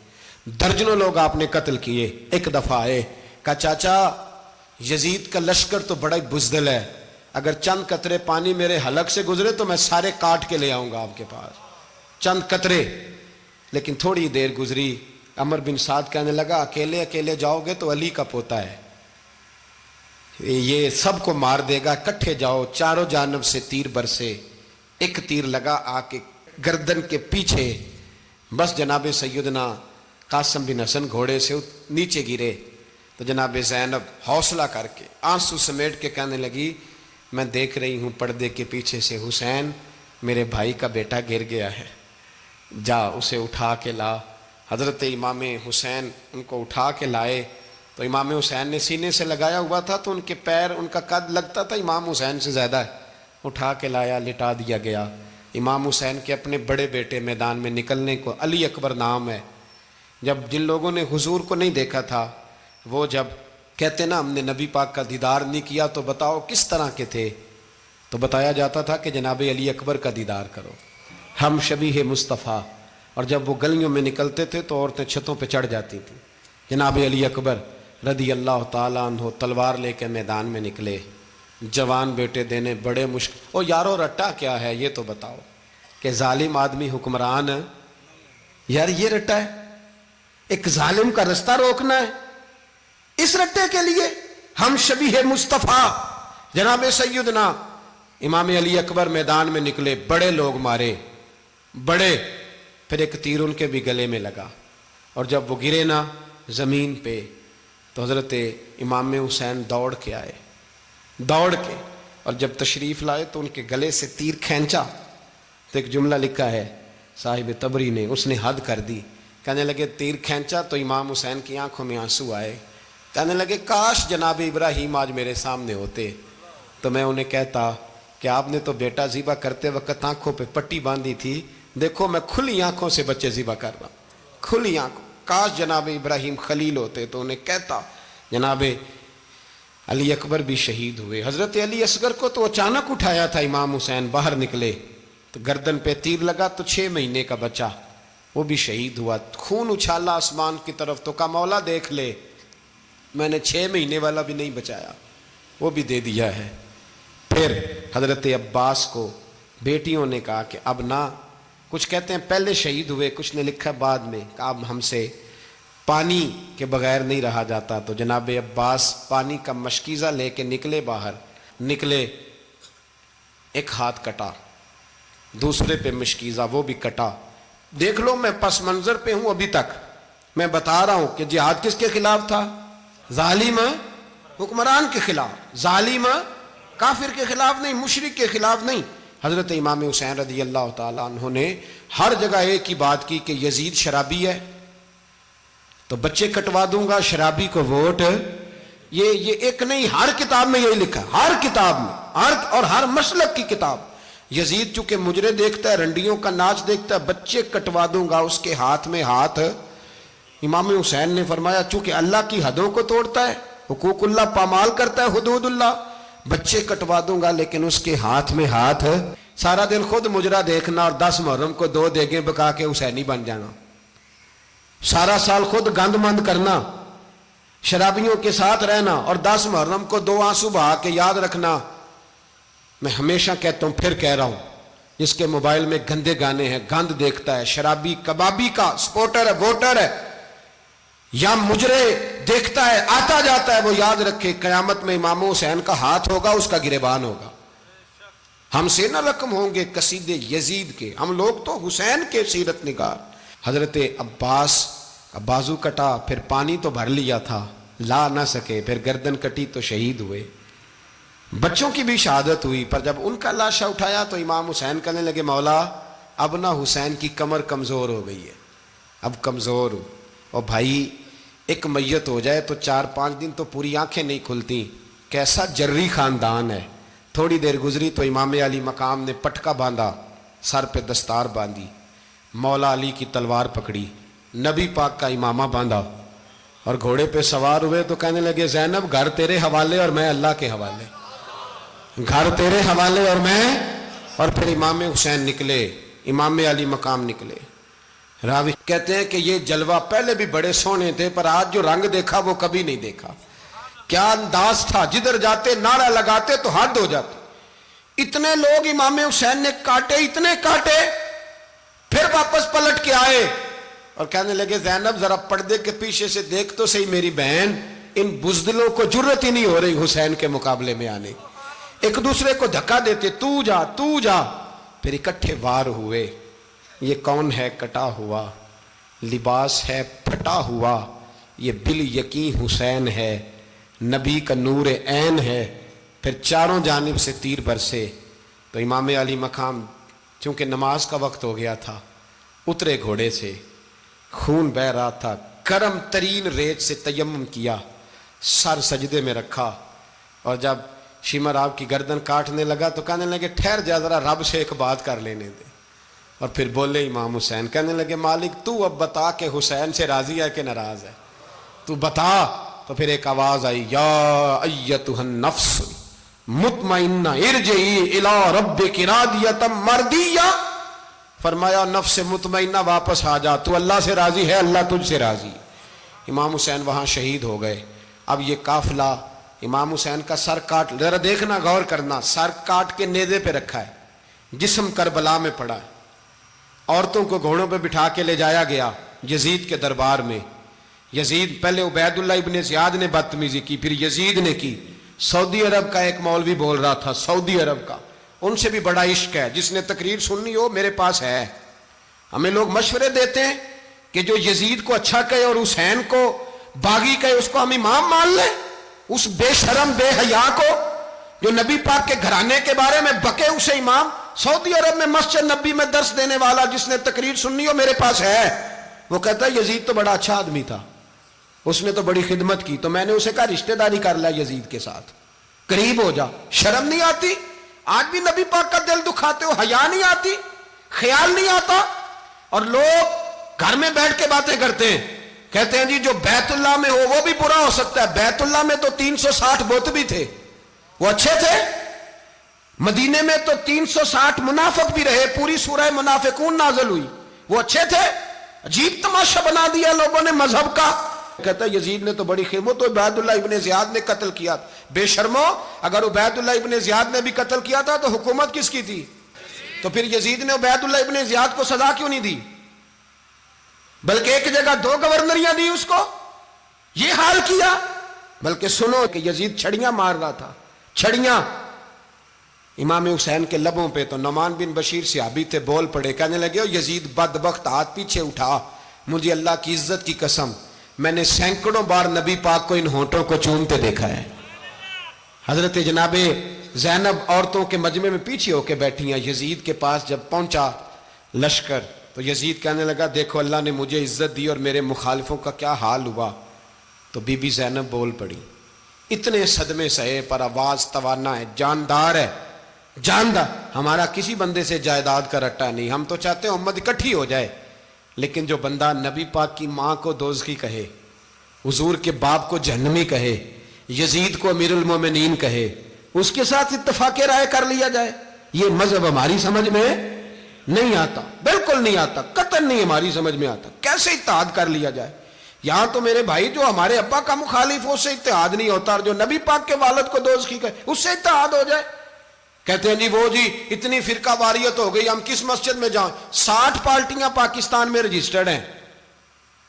درجنوں لوگ آپ نے قتل کیے۔ ایک دفعہ آئے، کہا چاچا یزید کا لشکر تو بڑا بزدل ہے، اگر چند قطرے پانی میرے حلق سے گزرے تو میں سارے کاٹ کے لے آؤں گا آپ کے پاس، چند قطرے۔ لیکن تھوڑی دیر گزری، عمر بن سعد کہنے لگا اکیلے اکیلے جاؤ گے تو علی کا پوتا ہے، یہ سب کو مار دے گا، کٹھے جاؤ۔ چاروں جانب سے تیر برسے، ایک تیر لگا آ کے گردن کے پیچھے، بس جناب سیدنا قاسم بن حسن گھوڑے سے نیچے گرے تو جناب زینب حوصلہ کر کے آنسو سمیٹ کے کہنے لگی میں دیکھ رہی ہوں پردے کے پیچھے سے حسین میرے بھائی کا بیٹا گر گیا ہے، جا اسے اٹھا کے لا۔ حضرت امام حسین ان کو اٹھا کے لائے تو امام حسین نے سینے سے لگایا ہوا تھا تو ان کے پیر، ان کا قد لگتا تھا امام حسین سے زیادہ ہے، اٹھا کے لایا، لٹا دیا گیا۔ امام حسین کے اپنے بڑے بیٹے میدان میں نکلنے کو، علی اکبر نام ہے، جب جن لوگوں نے حضور کو نہیں دیکھا تھا وہ جب کہتے نا ہم نے نبی پاک کا دیدار نہیں کیا تو بتاؤ کس طرح کے تھے، تو بتایا جاتا تھا کہ جناب علی اکبر کا دیدار کرو، ہم شبیہ مصطفیٰ۔ اور جب وہ گلیوں میں نکلتے تھے تو عورتیں چھتوں پہ چڑھ جاتی تھیں۔ جناب علی اکبر رضی اللہ تعالیٰ عنہ تلوار لے کے میدان میں نکلے، جوان بیٹے دینے بڑے مشکل۔ او یارو رٹا کیا ہے یہ تو بتاؤ، کہ ظالم آدمی حکمران، یار یہ رٹا ہے، ایک ظالم کا رستہ روکنا ہے، اس رٹے کے لیے ہم شبیہ مصطفیٰ۔ جناب سیدنا امام علی اکبر میدان میں نکلے، بڑے لوگ مارے، بڑے، پھر ایک تیر ان کے بھی گلے میں لگا، اور جب وہ گرے نا زمین پہ تو حضرت امام حسین دوڑ کے آئے، دوڑ کے، اور جب تشریف لائے تو ان کے گلے سے تیر کھینچا تو ایک جملہ لکھا ہے صاحب تبری نے، اس نے حد کر دی، کہنے لگے تیر کھینچا تو امام حسین کی آنکھوں میں آنسو آئے، کہنے لگے کاش جناب ابراہیم آج میرے سامنے ہوتے تو میں انہیں کہتا کہ آپ نے تو بیٹا ذبح کرتے وقت آنکھوں پہ پٹی باندھی تھی، دیکھو میں کھلی آنکھوں سے بچے ذبح کر رہا ہوں، کھلی آنکھوں، کاش جناب ابراہیم خلیل ہوتے تو انہیں کہتا۔ جناب علی اکبر بھی شہید ہوئے۔ حضرت علی اصغر کو تو اچانک اٹھایا تھا امام حسین، باہر نکلے تو گردن پہ تیر لگا تو 6 مہینے کا بچہ وہ بھی شہید ہوا، خون اچھالا آسمان کی طرف تو کہا مولا دیکھ لے میں نے 6 مہینے والا بھی نہیں بچایا، وہ بھی دے دیا ہے۔ پھر حضرت عباس کو بیٹیوں نے کہا کہ اب نہ، کچھ کہتے ہیں پہلے شہید ہوئے، کچھ نے لکھا بعد میں، کہ اب ہم سے پانی کے بغیر نہیں رہا جاتا، تو جناب عباس پانی کا مشکیزہ لے کے نکلے، باہر نکلے، ایک ہاتھ کٹا، دوسرے پہ مشکیزہ وہ بھی کٹا۔ دیکھ لو میں پس منظر پہ ہوں ابھی تک، میں بتا رہا ہوں کہ جہاد کس کے خلاف تھا؟ ظالم حکمران کے خلاف، ظالم کافر کے خلاف نہیں، مشرک کے خلاف نہیں۔ حضرت امام حسین رضی اللہ تعالیٰ عنہ نے ہر جگہ ایک ہی بات کی کہ یزید شرابی ہے تو بچے کٹوا دوں گا، شرابی کو ووٹ۔ یہ ایک نہیں، ہر کتاب میں یہی لکھا، ہر کتاب میں، اور ہر مسلک کی کتاب۔ یزید چونکہ مجرے دیکھتا ہے، رنڈیوں کا ناچ دیکھتا ہے، بچے کٹوا دوں گا، اس کے ہاتھ میں ہاتھ۔ امام حسین نے فرمایا چونکہ اللہ کی حدوں کو توڑتا ہے، حقوق اللہ پامال کرتا ہے، حدود اللہ، بچے کٹوا دوں گا لیکن اس کے ہاتھ میں ہاتھ۔ سارا دن خود مجرا دیکھنا اور 10 محرم کو 2 دیگیں پکا کے حسینی بن جانا، سارا سال خود گند مند کرنا، شرابیوں کے ساتھ رہنا، اور 10 محرم کو 2 آنسو بہا کے یاد رکھنا۔ میں ہمیشہ کہتا ہوں، پھر کہہ رہا ہوں، جس کے موبائل میں گندے گانے ہیں، گند دیکھتا ہے، شرابی کبابی کا سپورٹر ہے، ووٹر ہے، یا مجرے دیکھتا ہے آتا جاتا ہے، وہ یاد رکھے قیامت میں امام حسین کا ہاتھ ہوگا، اس کا گریبان ہوگا۔ ہم سے نہ رقم ہوں گے قصیدے یزید کے، ہم لوگ تو حسین کے سیرت نگار۔ حضرت عباس کا بازو کٹا، پھر پانی تو بھر لیا تھا، لا نہ سکے، پھر گردن کٹی تو شہید ہوئے۔ بچوں کی بھی شہادت ہوئی، پر جب ان کا لاشا اٹھایا تو امام حسین کہنے لگے مولا اب نہ حسین کی کمر کمزور ہو گئی ہے، اب کمزور ہو۔ اور بھائی ایک میت ہو جائے تو 4-5 دن تو پوری آنکھیں نہیں کھلتی، کیسا جری خاندان ہے۔ تھوڑی دیر گزری تو امام علی مقام نے پٹکا باندھا، سر پہ دستار باندھی، مولا علی کی تلوار پکڑی، نبی پاک کا امامہ باندھا اور گھوڑے پہ سوار ہوئے تو کہنے لگے زینب گھر تیرے حوالے اور میں اللہ کے حوالے، گھر تیرے حوالے اور میں۔ اور پھر امام حسین نکلے، امام علی مقام نکلے۔ راوی کہتے ہیں کہ یہ جلوہ پہلے بھی بڑے سونے تھے، پر آج جو رنگ دیکھا وہ کبھی نہیں دیکھا۔ کیا انداز تھا، جدھر جاتے نعرہ لگاتے تو حد ہو جاتے۔ اتنے لوگ امام حسین نے کاٹے، اتنے کاٹے، پھر واپس پلٹ کے آئے اور کہنے لگے زینب ذرا پردے کے پیچھے سے دیکھ تو صحیح میری بہن، ان بزدلوں کو جرت ہی نہیں ہو رہی حسین کے مقابلے میں آنے، ایک دوسرے کو دھکا دیتے، تو جا تو جا۔ پھر اکٹھے وار ہوئے۔ یہ کون ہے کٹا ہوا، لباس ہے پھٹا ہوا، یہ بال یقین حسین ہے، نبی کا نور عین ہے۔ پھر چاروں جانب سے تیر برسے تو امام علی مقام چونکہ نماز کا وقت ہو گیا تھا، اترے گھوڑے سے، خون بہ رہا تھا، گرم ترین ریت سے تیمم کیا، سر سجدے میں رکھا، اور جب شمر آپ کی گردن کاٹنے لگا تو کہنے لگے ٹھہر جا ذرا رب سے ایک بات کر لینے دے۔ اور پھر بولے امام حسین، کہنے لگے مالک تو اب بتا کہ حسین سے راضی ہے کہ ناراض ہے، تو بتا۔ تو پھر ایک آواز آئی، یا ایتھا النفس مطمئنہ ارجعی الی ربک راضیۃ مرضیہ، فرمایا نفس مطمئنہ واپس آ جا، تو اللہ سے راضی ہے، اللہ تجھ سے راضی۔ امام حسین وہاں شہید ہو گئے۔ اب یہ قافلہ امام حسین کا سر کاٹ، ذرا دیکھنا غور کرنا، سر کاٹ کے نیزے پہ رکھا ہے، جسم کربلا میں پڑا ہے، عورتوں کو گھوڑوں پہ بٹھا کے لے جایا گیا یزید کے دربار میں۔ یزید پہلے عبید اللہ ابن زیاد نے بدتمیزی کی، پھر یزید نے کی۔ سعودی عرب کا ایک مولوی بول رہا تھا، سعودی عرب کا، ان سے بھی بڑا عشق ہے، جس نے تقریر سننی ہو میرے پاس ہے۔ ہمیں لوگ مشورے دیتے ہیں کہ جو یزید کو اچھا کہے اور حسین کو باغی کہے اس کو ہم امام مان لیں، اس بے شرم بے حیا کو جو نبی پاک کے گھرانے کے بارے میں بکے اسے امام۔ سعودی عرب میں مسجد نبی میں درس دینے والا جس نے تقریر سننی ہو میرے پاس ہے۔ وہ کہتا ہے یزید تو بڑا اچھا آدمی تھا، اس نے تو بڑی خدمت کی، تو میں نے اسے کہا رشتہ داری کر لیا یزید کے ساتھ، قریب ہو جا۔ شرم نہیں آتی؟ آج بھی نبی پاک کا دل دکھاتے ہو، حیا نہیں آتی، خیال نہیں آتا؟ اور لوگ گھر میں بیٹھ کے باتیں کرتے ہیں، کہتے ہیں جی جو بیت اللہ میں ہو وہ بھی برا ہو سکتا ہے۔ بیت اللہ میں تو 360 بت بھی تھے، وہ اچھے تھے۔ مدینے میں تو 360 منافق بھی رہے، پوری سورہ منافقون نازل ہوئی، وہ اچھے تھے۔ عجیب تماشا بنا دیا لوگوں نے مذہب کا۔ کہتا ہے یزید نے تو بڑی خدمت، تو عبید اللہ ابن زیاد نے قتل کیا۔ بے شرمو، اگر عبید اللہ ابن زیاد نے بھی قتل کیا تھا تو حکومت کس کی تھی؟ تو پھر یزید نے عبید اللہ ابن زیاد کو سزا کیوں نہیں دی، بلکہ ایک جگہ 2 گورنریاں دی اس کو؟ یہ حال کیا۔ بلکہ سنو کہ یزید چھڑیاں مار رہا تھا، چھڑیاں امام حسین کے لبوں پہ۔ تو نعمان بن بشیر صحابی تھے، بول پڑے، کہنے لگے یزید بدبخت، ہاتھ پیچھے اٹھا، مجھے اللہ کی عزت کی قسم میں نے سینکڑوں بار نبی پاک کو ان ہونٹوں کو چومتے دیکھا ہے۔ حضرت جناب زینب عورتوں کے مجمع میں پیچھے ہو کے بیٹھی ہیں۔ یزید کے پاس جب پہنچا لشکر تو یزید کہنے لگا دیکھو اللہ نے مجھے عزت دی اور میرے مخالفوں کا کیا حال ہوا۔ تو بی بی زینب بول پڑی، اتنے صدمے سہے پر آواز توانا ہے، جاندار ہے، جاندار۔ ہمارا کسی بندے سے جائیداد کا رٹا نہیں، ہم تو چاہتے ہیں امت اکٹھی ہو جائے، لیکن جو بندہ نبی پاک کی ماں کو دوزخی کہے، حضور کے باپ کو جہنمی کہے، یزید کو امیر المومنین کہے، اس کے ساتھ اتفاق رائے کر لیا جائے، یہ مذہب ہماری سمجھ میں نہیں آتا، بالکل نہیں آتا، قطعاً نہیں ہماری سمجھ میں آتا۔ کیسے اتحاد کر لیا جائے؟ یہاں تو میرے بھائی جو ہمارے ابا کا مخالف ہو اس سے اتحاد نہیں ہوتا، اور جو نبی پاک کے والد کو دوزخی کہے اس سے اتحاد ہو جائے۔ کہتے ہیں جی وہ جی اتنی فرقہ واریت ہو گئی، ہم کس مسجد میں جائیں؟ 60 پارٹیاں پاکستان میں رجسٹرڈ ہیں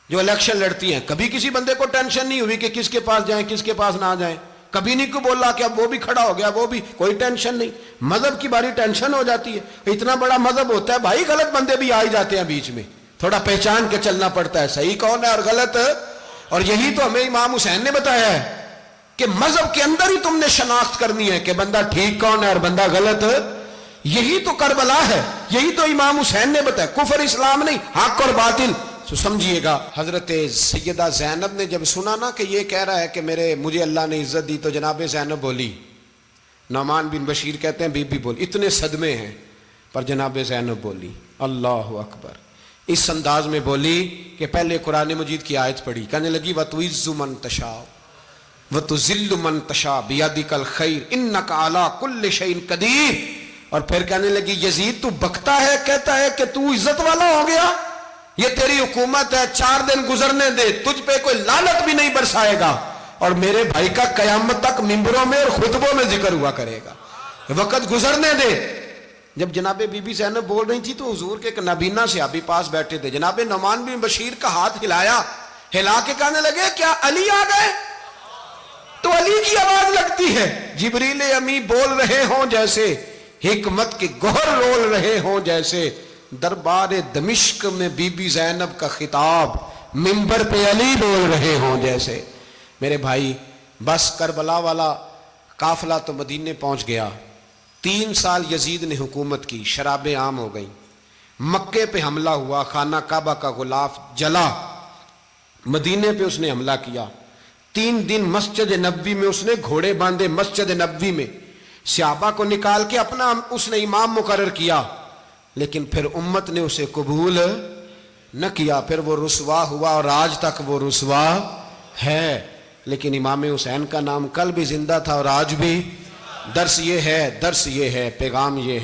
جو الیکشن لڑتی ہیں، کبھی کسی بندے کو ٹینشن نہیں ہوئی کہ کس کے پاس جائیں کس کے پاس نہ جائیں۔ کبھی نہیں کوئی بولا کہ اب وہ بھی کھڑا ہو گیا, وہ بھی, کوئی ٹینشن نہیں. مذہب کی باری ٹینشن ہو جاتی ہے. اتنا بڑا مذہب ہوتا ہے بھائی, غلط بندے بھی آ ہی جاتے ہیں بیچ میں, تھوڑا پہچان کے چلنا پڑتا ہے صحیح کون ہے اور غلط. اور یہی تو ہمیں امام حسین نے بتایا ہے کہ مذہب کے اندر ہی تم نے شناخت کرنی ہے کہ بندہ ٹھیک کون ہے اور بندہ غلط. یہی تو کربلا ہے, یہی تو امام حسین نے بتایا, کفر اسلام نہیں, حق اور باطل. تو سمجھیے گا, حضرت سیدہ زینب نے جب سنا نا کہ یہ کہہ رہا ہے کہ مجھے اللہ نے عزت دی, تو جناب زینب بولی, نعمان بن بشیر کہتے ہیں بی بی بولی, اتنے صدمے ہیں پر جناب زینب بولی اللہ اکبر, اس انداز میں بولی کہ پہلے قرآن مجید کی آیت پڑھی, کہنے لگی وَتُعِزُّ مَن تَشَاءُ وَتُذِلُّ مَن تَشَاءُ بِيَدِكَ الْخَيْرُ إِنَّكَ عَلَىٰ كُلِّ شَيْءٍ قَدِيرٌ. اور پھر کہنے لگی یزید تو بکتا ہے, کہتا ہے کہ تو عزت والا ہو گیا, یہ تیری حکومت ہے, 4 دن گزرنے دے, تجھ پہ کوئی لعنت بھی نہیں برسائے گا, اور میرے بھائی کا قیامت تک ممبروں میں اور خطبوں میں ذکر ہوا کرے گا, وقت گزرنے دے. جب جناب بی بی زینب بول رہی تھی تو حضور کے ایک نابینا صحابی پاس بیٹھے تھے, جناب نعمان بن بشیر کا ہاتھ ہلایا, ہلا کے کہنے لگے کیا علی آ گئے؟ تو علی کی آواز لگتی ہے, جبریل امی بول رہے ہوں جیسے, حکمت کے گوہر رول رہے ہوں جیسے, دربار دمشق میں بی بی زینب کا خطاب, منبر پہ علی بول رہے ہوں جیسے. میرے بھائی بس کربلا والا قافلہ تو مدینے پہنچ گیا, 3 سال یزید نے حکومت کی, شرابیں عام ہو گئیں, مکے پہ حملہ ہوا, خانہ کعبہ کا غلاف جلا, مدینے پہ اس نے حملہ کیا, 3 دن مسجد نبوی میں اس نے گھوڑے باندھے, مسجد نبوی میں صحابہ کو نکال کے اپنا اس نے امام مقرر کیا, لیکن پھر امت نے اسے قبول نہ کیا, پھر وہ رسوا ہوا اور آج تک وہ رسوا ہے. لیکن امام حسین کا نام کل بھی زندہ تھا اور آج بھی. درس یہ ہے, پیغام یہ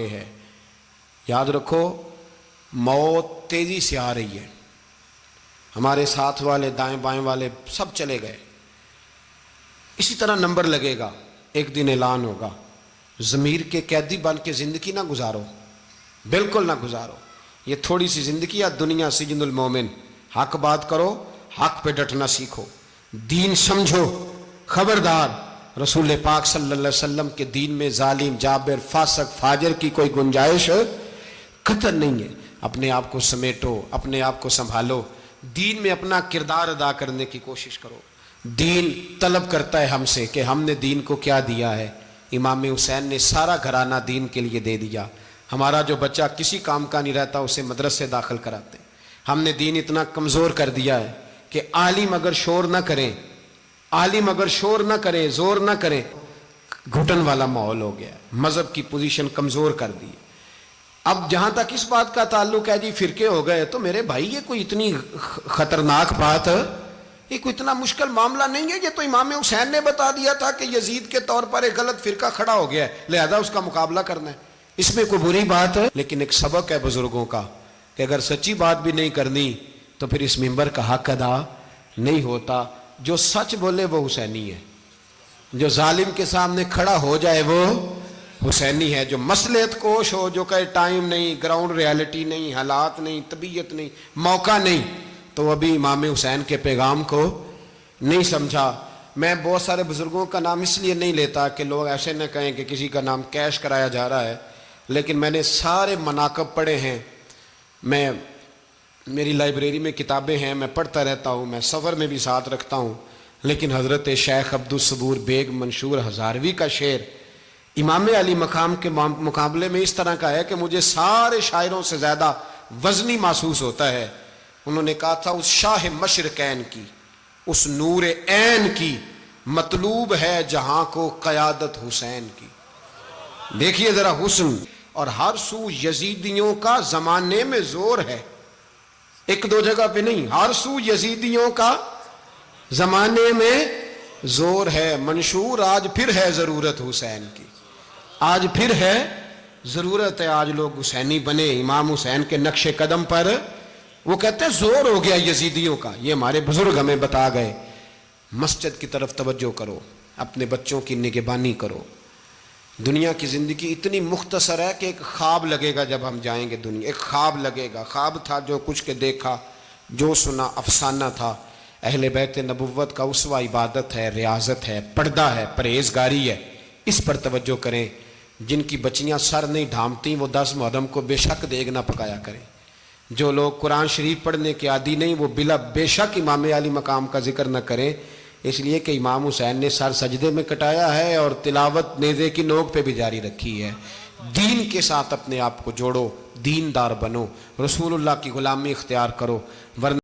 ہے, یاد رکھو موت تیزی سے آ رہی ہے. ہمارے ساتھ والے دائیں بائیں والے سب چلے گئے, اسی طرح نمبر لگے گا, ایک دن اعلان ہوگا. ضمیر کے قیدی بن کے زندگی نہ گزارو, بالکل نہ گزارو. یہ تھوڑی سی زندگی ہے, دنیا سجن المومن. حق بات کرو, حق پہ ڈٹنا سیکھو, دین سمجھو. خبردار, رسول پاک صلی اللہ علیہ وسلم کے دین میں ظالم, جابر, فاسق, فاجر کی کوئی گنجائش قطع نہیں ہے. اپنے آپ کو سمیٹو, اپنے آپ کو سنبھالو, دین میں اپنا کردار ادا کرنے کی کوشش کرو. دین طلب کرتا ہے ہم سے کہ ہم نے دین کو کیا دیا ہے. امام حسین نے سارا گھرانہ دین کے لیے دے دیا. ہمارا جو بچہ کسی کام کا نہیں رہتا اسے مدرسے داخل کراتے ہیں. ہم نے دین اتنا کمزور کر دیا ہے کہ عالم اگر شور نہ کریں, زور نہ کریں, گھٹن والا ماحول ہو گیا. مذہب کی پوزیشن کمزور کر دی. اب جہاں تک اس بات کا تعلق ہے جی فرقے ہو گئے, تو میرے بھائی یہ کوئی اتنی خطرناک بات ہے, یہ کوئی اتنا مشکل معاملہ نہیں ہے. یہ تو امام حسین نے بتا دیا تھا کہ یزید کے طور پر ایک غلط فرقہ کھڑا ہو گیا ہے, لہذا اس کا مقابلہ کرنا ہے. اس میں کوئی بری بات ہے, لیکن ایک سبق ہے بزرگوں کا کہ اگر سچی بات بھی نہیں کرنی تو پھر اس منبر کا حق ادا نہیں ہوتا. جو سچ بولے وہ حسینی ہے, جو ظالم کے سامنے کھڑا ہو جائے وہ حسینی ہے. جو مصلحت کوش ہو, جو کہے ٹائم نہیں, گراؤنڈ ریالٹی نہیں, حالات نہیں, طبیعت نہیں, موقع نہیں, تو ابھی امام حسین کے پیغام کو نہیں سمجھا. میں بہت سارے بزرگوں کا نام اس لیے نہیں لیتا کہ لوگ ایسے نہ کہیں کہ کسی کا نام کیش کرایا جا رہا ہے, لیکن میں نے سارے مناقب پڑھے ہیں. میری لائبریری میں کتابیں ہیں, میں پڑھتا رہتا ہوں, میں سفر میں بھی ساتھ رکھتا ہوں. لیکن حضرت شیخ عبدالصبور بیگ منشور ہزاروی کا شعر امام علی مقام کے مقابلے میں اس طرح کا ہے کہ مجھے سارے شاعروں سے زیادہ وزنی محسوس ہوتا ہے. انہوں نے کہا تھا اس شاہ مشرقین کی, اس نور عین کی, مطلوب ہے جہاں کو قیادت حسین کی. دیکھیے ذرا حسن. اور ہر سو یزیدیوں کا زمانے میں زور ہے, ایک دو جگہ پہ نہیں, ہر سو یزیدیوں کا زمانے میں زور ہے. منشور آج پھر ہے ضرورت حسین کی, آج پھر ہے ضرورت ہے, آج لوگ حسینی بنے امام حسین کے نقش قدم پر. وہ کہتے ہیں زور ہو گیا یزیدیوں کا, یہ ہمارے بزرگ ہمیں بتا گئے. مسجد کی طرف توجہ کرو, اپنے بچوں کی نگہبانی کرو. دنیا کی زندگی اتنی مختصر ہے کہ ایک خواب لگے گا جب ہم جائیں گے دنیا, ایک خواب لگے گا. خواب تھا جو کچھ کے دیکھا, جو سنا افسانہ تھا. اہل بیت نبوت کا اسوہ عبادت ہے، ریاضت ہے، پردہ ہے، پرہیزگاری ہے، اس پر توجہ کریں۔ جن کی بچیاں سر نہیں ڈھانپتی وہ 10 محرم کو بے شک دیگ نہ پکایا کریں۔ جو لوگ قرآن شریف پڑھنے کے عادی نہیں وہ بے شک امام علی مقام کا ذکر نہ کریں، اس لیے کہ امام حسین نے سر سجدے میں کٹایا ہے اور تلاوت نیزے کی نوک پہ بھی جاری رکھی ہے۔ دین کے ساتھ اپنے آپ کو جوڑو، دیندار بنو، رسول اللہ کی غلامی اختیار کرو، ورنہ